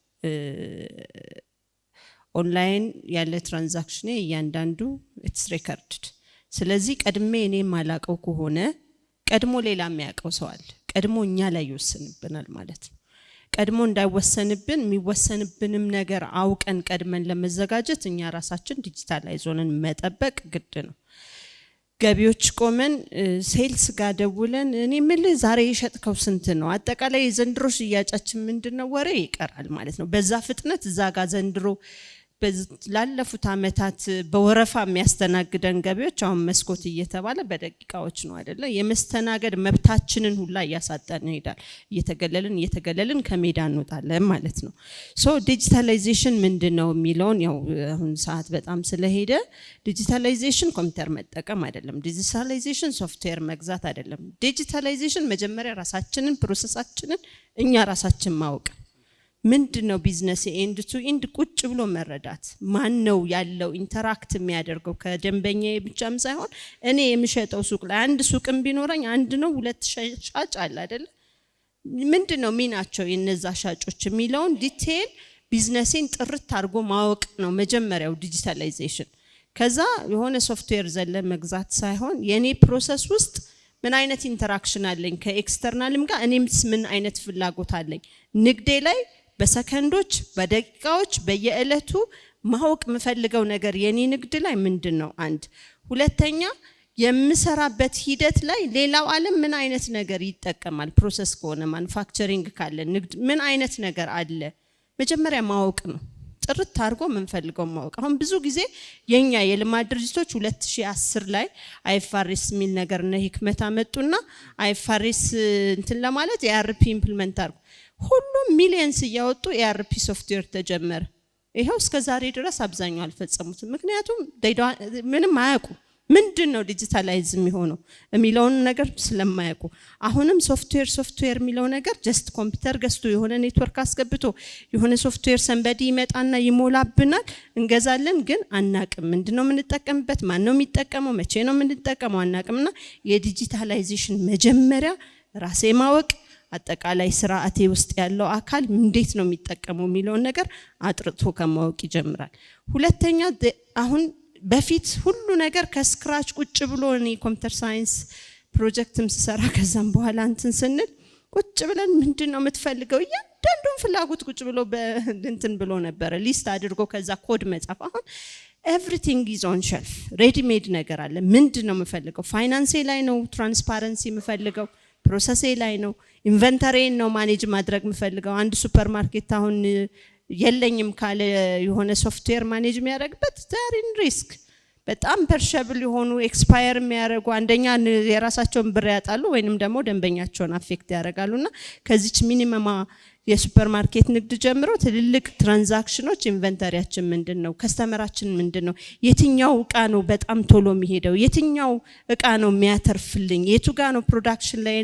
ኦንላይን ያለ ትራንዛክሽን እያንዳንዱ ኢትስ ሬከርድድ። ስለዚህ ቀድሜ እኔ ማላቀው ከሆነ ቀድሞ ሌላ የሚያቀው ሰው አለ፣ ቀድሞ እኛ ላይ ይወሰንብናል ማለት ነው። ቀድሞ እንዳይወሰንብን የሚወሰንብንም ነገር አውቀን ቀድመን ለመዘጋጀት እኛ ራሳችን ዲጂታላይዝ ሆነን መጠበቅ ግድ ነው። ገቢዎች ቆመን ሴልስ ጋር ደውለን እኔ ምን ዛሬ የሸጥከው ስንት ነው፣ አጠቃላይ ዘንድሮ ሽያጫችን ምንድነው፣ ወሬ ይቀራል ማለት ነው። በዛ ፍጥነት እዛ ጋር ዘንድሮ ላለፉት አመታት በወረፋ የሚያስተናግደን ገቢዎች አሁን መስኮት እየተባለ በደቂቃዎች ነው አይደለ? የመስተናገድ መብታችንን ሁላ እያሳጣን ይሄዳል። እየተገለልን ከሜዳ እንወጣለን ማለት ነው። ሶ ዲጂታላይዜሽን ምንድነው የሚለውን ያው አሁን ሰዓት በጣም ስለሄደ ዲጂታላይዜሽን ኮምፒውተር መጠቀም አይደለም። ዲጂታላይዜሽን ሶፍትዌር መግዛት አይደለም። ዲጂታላይዜሽን መጀመሪያ ራሳችንን ፕሮሰሳችንን እኛ ራሳችን ማወቅ ምንድነው ቢዝነስ ኤንድ ቱ ኤንድ ቁጭ ብሎ መረዳት ማን ነው ያለው ኢንተራክት የሚያደርገው ከደንበኛዬ ብቻም ሳይሆን እኔ የምሸጠው ሱቅ ላይ አንድ ሱቅም ቢኖረኝ አንድ ነው ሁለት ሻጭ አለ አይደል ምንድነው ሚናቸው የነዛ ሻጮች የሚለውን ዲቴል ቢዝነስን ጥርት አድርጎ ማወቅ ነው መጀመሪያው ዲጂታላይዜሽን ከዛ የሆነ ሶፍትዌር ዘለ መግዛት ሳይሆን የኔ ፕሮሰስ ውስጥ ምን አይነት ኢንተራክሽን አለኝ ከኤክስተርናልም ጋር እኔምስ ምን አይነት ፍላጎት አለኝ ንግዴ ላይ በሰከንዶች በደቂቃዎች በየእለቱ ማወቅ ምፈልገው ነገር የኔ ንግድ ላይ ምንድነው አንድ ሁለተኛ የምሰራበት ሂደት ላይ ሌላው ዓለም ምን አይነት ነገር ይጠቀማል ፕሮሰስ ከሆነ ማኑፋክቸሪንግ ካለ ንግድ ምን አይነት ነገር አለ መጀመሪያ ማወቅ ነው ጥርት አድርጎ ምንፈልገው ማወቅ አሁን ብዙ ጊዜ የኛ የልማት ድርጅቶች 2010 ላይ አይፋሪስ ሚል ነገር ነው ህክመት አመጡና አይፋሪስ እንትን ለማለት የአርፒ ኢምፕሊመንት አድርጉ ሁሉም ሚሊየንስ ያወጡ የአርፒ ሶፍትዌር ተጀመረ ይሄው እስከ ዛሬ ድረስ አብዛኛው አልፈጸሙትም ምክንያቱም ምንም አያውቁ ምንድነው ዲጂታላይዝ የሚሆነው የሚለውን ነገር ስለማያውቁ አሁንም ሶፍትዌር የሚለው ነገር ጀስት ኮምፒውተር ገዝቶ የሆነ ኔትወርክ አስገብቶ የሆነ ሶፍትዌር ሰንበዲ ይመጣና ይሞላብናል እንገዛለን ግን አናቅም ምንድነው የምንጠቀምበት ማን ነው የሚጠቀመው መቼ ነው የምንጠቀመው አናቅምና የዲጂታላይዜሽን መጀመሪያ ራሴ ማወቅ አጠቃላይ ስራአቴ ውስጥ ያለው አካል እንዴት ነው የሚጠቀመው የሚለውን ነገር አጥርቶ ከማወቅ ይጀምራል ሁለተኛ አሁን በፊት ሁሉ ነገር ከስክራች ቁጭ ብሎ እኔ ኮምፒውተር ሳይንስ ፕሮጀክትም ሰራ ከዛም በኋላ እንትን ስንል ቁጭ ብለን ምንድነው የምትፈልገው ያንዳንዱን ፍላጎት ቁጭ ብሎ በእንትን ብሎ ነበር ሊስት አድርጎ ከዛ ኮድ መጻፍ አሁን everything is on shelf ready made ነገር አለ ምንድነው የምፈልገው ፋይናንስ ላይ ነው ትራንስፓረንሲ የምፈልገው ፕሮሰስ ላይ ነው ኢንቨንተሪ ነው ማኔጅ ማድረግ የምፈልገው አንድ ሱፐርማርኬት አሁን የለኝም ካለ የሆነ ሶፍትዌር ማኔጅ የሚያደርግበት ዛሪን ሪስክ በጣም ፐርሸብል የሆኑ ኤክስፓየር የሚያደርጉ አንደኛ የራሳቸውን ብር ያጣሉ ወይንም ደግሞ ደንበኛቸውን አፌክት ያደርጋሉና ከዚች ሚኒመም የሱፐርማርኬት ንግድ ጀምሮ ትልልቅ ትራንዛክሽኖች ኢንቨንተሪያችን ምንድነው ከስተመራችን ምንድነው የትኛው እቃ ነው በጣም ቶሎ የሚሄደው የትኛው እቃ ነው የሚያተርፍልኝ የቱ ጋር ነው ፕሮዳክሽን ላይ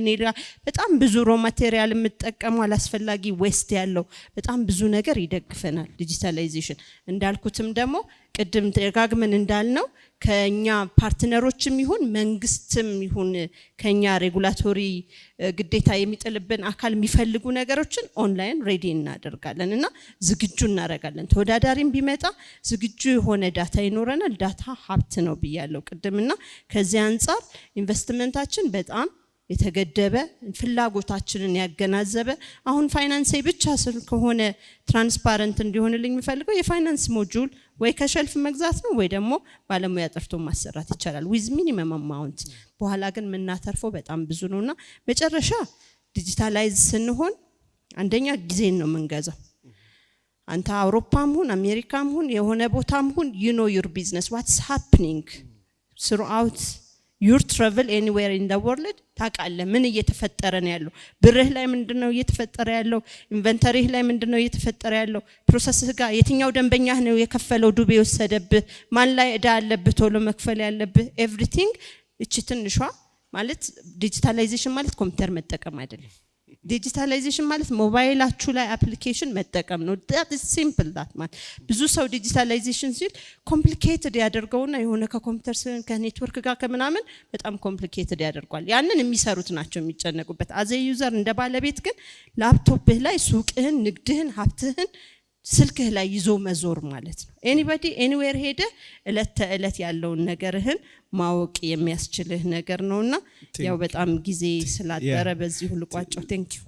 በጣም ብዙ ሮ ማቴሪያል የምትጠቀመው አላስፈላጊ ዌስት ያለው በጣም ብዙ ነገር ይደግፈናል ዲጂታላይዜሽን እንዳልኩትም ደግሞ ቅድም ተጋግመን እንዳልነው ከኛ ፓርትነሮችም ይሁን መንግስትም ይሁን ከኛ ሬጉላቶሪ ግዴታ የሚጥልብን አካል የሚፈልጉ ነገሮችን ኦንላይን ሬዲ እናደርጋለንና ዝግጁ እናረጋለን ተወዳዳሪም ቢመጣ ዝግጁ የሆነ ዳታ ይኖረናል ዳታ ሀብት ነው ብያለሁ ቅድምና ከዚህ አንፃር ኢንቨስትመንታችን በጣም የተገደበ ፍላጎታችንን ያገናዘበ አሁን ፋይናንስ ብቻ ስለሆነ ትራንስፓረንት እንዲሆንልኝ የምፈልገው የፋይናንስ ሞጁል ወይ ከሸልፍ መግዛት ነው ወይ ደግሞ ባለሙያ ጠርቶ ማሰራት ይቻላል ዊዝ ሚኒመም አማውንት በኋላ ግን ምናተርፈው በጣም ብዙ ነውና መጨረሻ ዲጂታላይዝ ስንሆን አንደኛ ጊዜን ነው መንገዛው አንተ አውሮፓም ሁን አሜሪካም ሁን የሆነ ቦታም ሁን you know your business what's happening throughout your travel anywhere in the world ታቃለ ምን እየተፈጠረ ነው ያለው ብርህ ላይ ምንድነው እየተፈጠረ ያለው ኢንቨንተሪህ ላይ ምንድነው እየተፈጠረ ያለው ፕሮሰስህ ጋር የትኛው ደንበኛህ ነው የከፈለው ዱቤ ወሰደብህ ማን ላይ እዳ አለብህ ቶሎ መክፈል ያለብህ everything እቺ ትንሿ ማለት ዲጂታላይዜሽን ማለት ኮምፒውተር መጠቀም አይደለም ዲጂታላይዜሽን ማለት ሞባይላችሁ ላይ አፕሊኬሽን መጠቀም ነው that is simple that man ብዙ ሰው ዲጂታላይዜሽን ሲል ኮምፕሊኬትድ ያደርገውና የሆነ ከኮምፒውተር ከኔትወርክ ጋር ከመናምን በጣም ኮምፕሊኬትድ ያደርጋል ያንን የሚሰሩት ናቸው የሚጨነቁበት አዘ ዩዘር እንደ ባለቤት ግን ላፕቶፕህ ላይ ሱቅህን ንግድህን ሀብትህን ስልክህ ላይ ይዞ መዞር ማለት ነው ኤኒባዲ ኤኒዌር ሄደ እለት ተእለት ያለውን ነገርህን ማወቅ የሚያስችልህ ነገር ነውና ያው በጣም ጊዜ ስላደረ በዚህ ሁሉ ቋጫው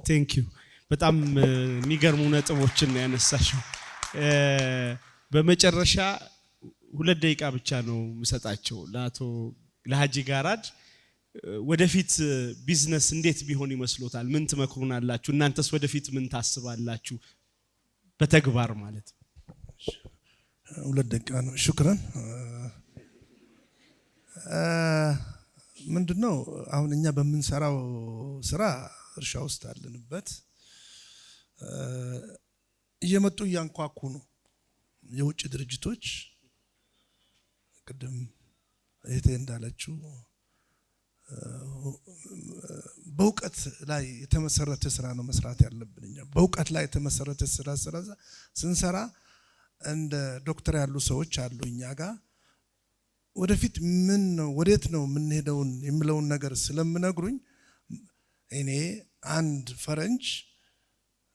ቴንክ ዩ በጣም የሚገርሙ ነጥቦችን ያነሳሽው በመጨረሻ 2 ደቂቃ ብቻ ነው መሰጣቸው ለሃጂ ጋራድ ወደፊት ቢዝነስ እንዴት ቢሆን ይመስሎታል ምን ትመክሩናላችሁ እናንተስ ወደፊት ምን ታስባላችሁ በተግባር ማለት 2 ደቂቃ ነው ሹክራን ምንድነው አሁን እኛ በመንሰራው ስራ እርሻ ውስጥ አለንበት እየመጡ ያንኳኩ ነው የውጭ ድርጅቶች ቅድም እህቴ እንዳለችው በእውቀት ላይ የተመሰረተ ስራ ነው መስራት ያለብን። እኛ በእውቀት ላይ የተመሰረተ ስራ ስንሰራ እንደ ዶክተር ያሉ ሰዎች አሉ እኛ ጋር ወደፊት ምን ነው ወዴት ነው የምንሄደውን የሚለውን ነገር ስለምነግሩኝ እኔ አንድ ፈረንጅ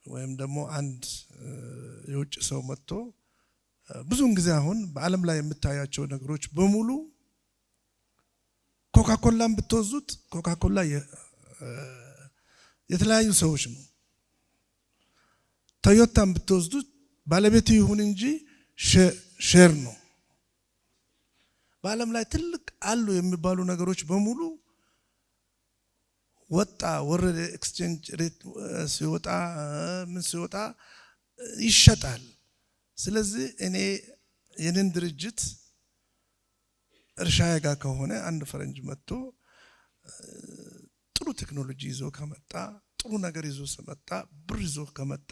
ወይም ደግሞ አንድ የውጭ ሰው መጥቶ ብዙውን ጊዜ አሁን በዓለም ላይ የምታያቸው ነገሮች በሙሉ ኮካኮላን ብትወዙት ኮካኮላ የተለያዩ ሰዎች ነው። ቶዮታን ብትወዙት ባለቤቱ ይሁን እንጂ ሼር ነው። በዓለም ላይ ትልቅ አሉ የሚባሉ ነገሮች በሙሉ ወጣ ወረደ ኤክስቼንጅ ሬት ሲወጣ ምን ሲወጣ ይሸጣል። ስለዚህ እኔ የኔን ድርጅት እርሻዬ ጋር ከሆነ አንድ ፈረንጅ መጥቶ ጥሩ ቴክኖሎጂ ይዞ ከመጣ ጥሩ ነገር ይዞ ከመጣ ብር ይዞ ከመጣ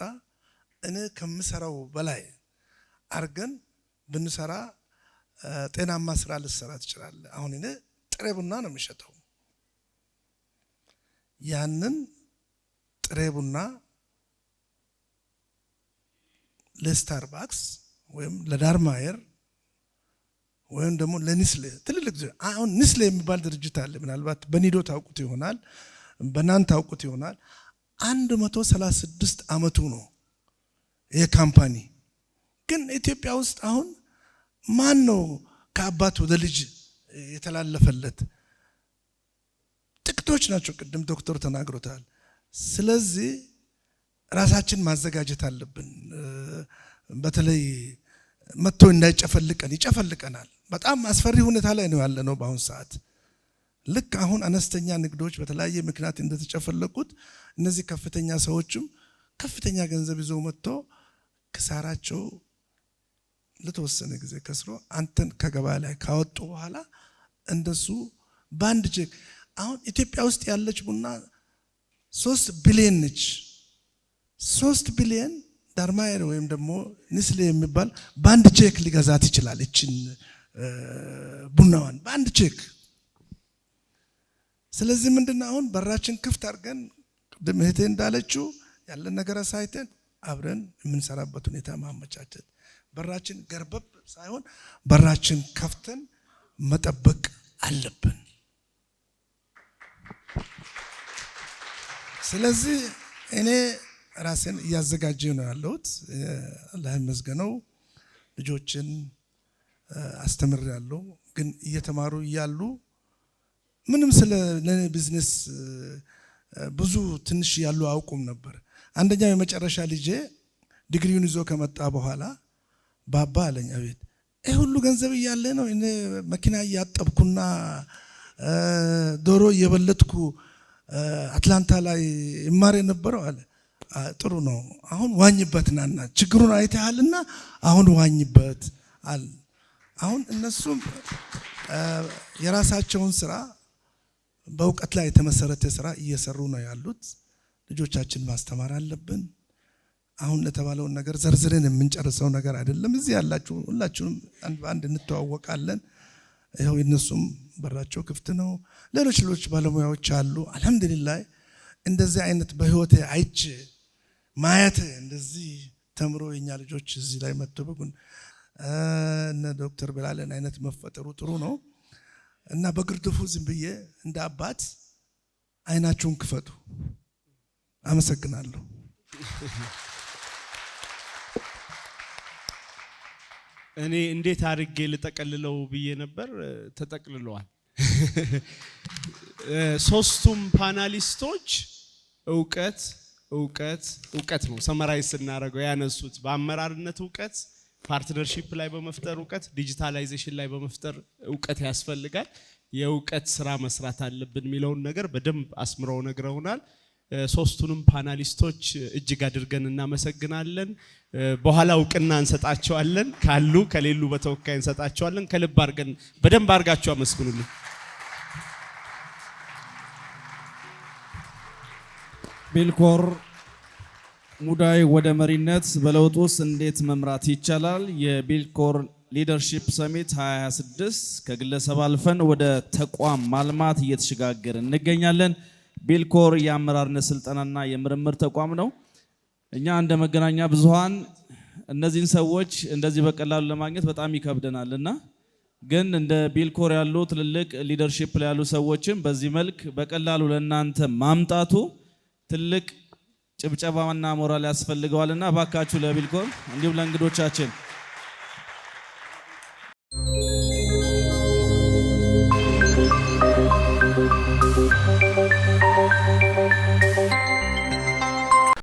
እኔ ከምሰራው በላይ አርገን ብንሰራ ጤናማ ስራ ልሰራ ትችላለህ። አሁን እኔ ጥሬ ቡና ነው የሚሸጠው። ያንን ጥሬ ቡና ለስታርባክስ ወይም ለዳርማየር ወይም ደግሞ ለኒስሌ ትልልቅ አሁን ኒስሌ የሚባል ድርጅት አለ። ምናልባት በኒዶ ታውቁት ይሆናል፣ በናን ታውቁት ይሆናል። 136 አመቱ ነው ይሄ ካምፓኒ። ግን ኢትዮጵያ ውስጥ አሁን ማን ነው ከአባት ወደ ልጅ የተላለፈለት? ጥቂቶች ናቸው። ቅድም ዶክተር ተናግሮታል። ስለዚህ ራሳችን ማዘጋጀት አለብን። በተለይ መጥቶ እንዳይጨፈልቀን ይጨፈልቀናል። በጣም አስፈሪ ሁኔታ ላይ ነው ያለነው በአሁን ሰዓት። ልክ አሁን አነስተኛ ንግዶች በተለያየ ምክንያት እንደተጨፈለቁት እነዚህ ከፍተኛ ሰዎችም ከፍተኛ ገንዘብ ይዘው መጥቶ ክሳራቸው ለተወሰነ ጊዜ ከስሮ አንተን ከገበያ ላይ ካወጡ በኋላ እንደሱ ባንድ ቼክ አሁን ኢትዮጵያ ውስጥ ያለች ቡና 3 ቢሊዮን ነች። 3 ቢሊዮን ዳርማየር ወይም ደግሞ ኒስሌ የሚባል ባንድ ቼክ ሊገዛት ይችላል። እቺን ቡናዋን ባንድ ቼክ። ስለዚህ ምንድነው አሁን በራችን ክፍት አድርገን ቅድም እህቴ እንዳለችው ያለን ነገር አሳይተን አብረን የምንሰራበት ሁኔታ ማመቻቸት፣ በራችን ገርበብ ሳይሆን በራችን ከፍተን መጠበቅ አለብን። ስለዚህ እኔ ራሴን እያዘጋጀሁ ነው ያለሁት። አላህ ይመስገነው ልጆችን አስተምሬያለሁ። ግን እየተማሩ እያሉ ምንም ስለ ቢዝነስ ብዙ ትንሽ ያሉ አውቁም ነበር። አንደኛው የመጨረሻ ልጄ ዲግሪውን ይዞ ከመጣ በኋላ ባባ አለኝ፣ አቤት ይሄ ሁሉ ገንዘብ እያለ ነው እኔ መኪና እያጠብኩና ዶሮ እየበለጥኩ አትላንታ ላይ ይማር የነበረው አለ። ጥሩ ነው፣ አሁን ዋኝበት ናና ችግሩን አይተሃልና አሁን ዋኝበት አለ። አሁን እነሱም የራሳቸውን ስራ በእውቀት ላይ የተመሰረተ ስራ እየሰሩ ነው ያሉት። ልጆቻችን ማስተማር አለብን። አሁን ለተባለውን ነገር ዘርዝረን የምንጨርሰው ነገር አይደለም። እዚህ ያላችሁ ሁላችሁም አንድ እንተዋወቃለን። ይኸው እነሱም በራቸው ክፍት ነው። ሌሎች ባለሙያዎች አሉ። አልহামዱሊላህ እንደዚህ አይነት በህይወቴ አይቼ ማየት እንደዚህ ተምሮ የኛ ልጆች እዚህ ላይ መጥተው እነ ዶክተር ብላለን አይነት መፈጠሩ ጥሩ ነው እና በግርድፉ ዝም ብዬ እንደ አባት አይናችሁን ክፈቱ። አመሰግናለሁ። እኔ እንዴት አድርጌ ልጠቀልለው ብዬ ነበር፣ ተጠቅልለዋል። ሶስቱም ፓናሊስቶች እውቀት ነው ሰመራይዝ ስናደርገው ያነሱት። በአመራርነት እውቀት፣ ፓርትነርሺፕ ላይ በመፍጠር እውቀት፣ ዲጂታላይዜሽን ላይ በመፍጠር እውቀት ያስፈልጋል። የእውቀት ስራ መስራት አለብን የሚለውን ነገር በደንብ አስምረው ነግረውናል። ሶስቱንም ፓናሊስቶች እጅግ አድርገን እናመሰግናለን። በኋላ እውቅና እንሰጣቸዋለን፣ ካሉ ከሌሉ በተወካይ እንሰጣቸዋለን። ከልብ አድርገን በደንብ አድርጋችሁ አመስግኑልኝ። ቢልኮር ሙዳይ ወደ መሪነት በለውጥ ውስጥ እንዴት መምራት ይቻላል? የቢልኮር ሊደርሺፕ ሰሚት 2026 ከግለሰብ አልፈን ወደ ተቋም ማልማት እየተሸጋገርን እንገኛለን። ቤልኮር የአመራርነት ስልጠናና የምርምር ተቋም ነው። እኛ እንደ መገናኛ ብዙሃን እነዚህን ሰዎች እንደዚህ በቀላሉ ለማግኘት በጣም ይከብደናልና ግን እንደ ቤልኮር ያሉ ትልልቅ ሊደርሺፕ ላይ ያሉ ሰዎችን በዚህ መልክ በቀላሉ ለእናንተ ማምጣቱ ትልቅ ጭብጨባና ሞራል ያስፈልገዋልና ባካችሁ ለቤልኮር እንዲሁም ለእንግዶቻችን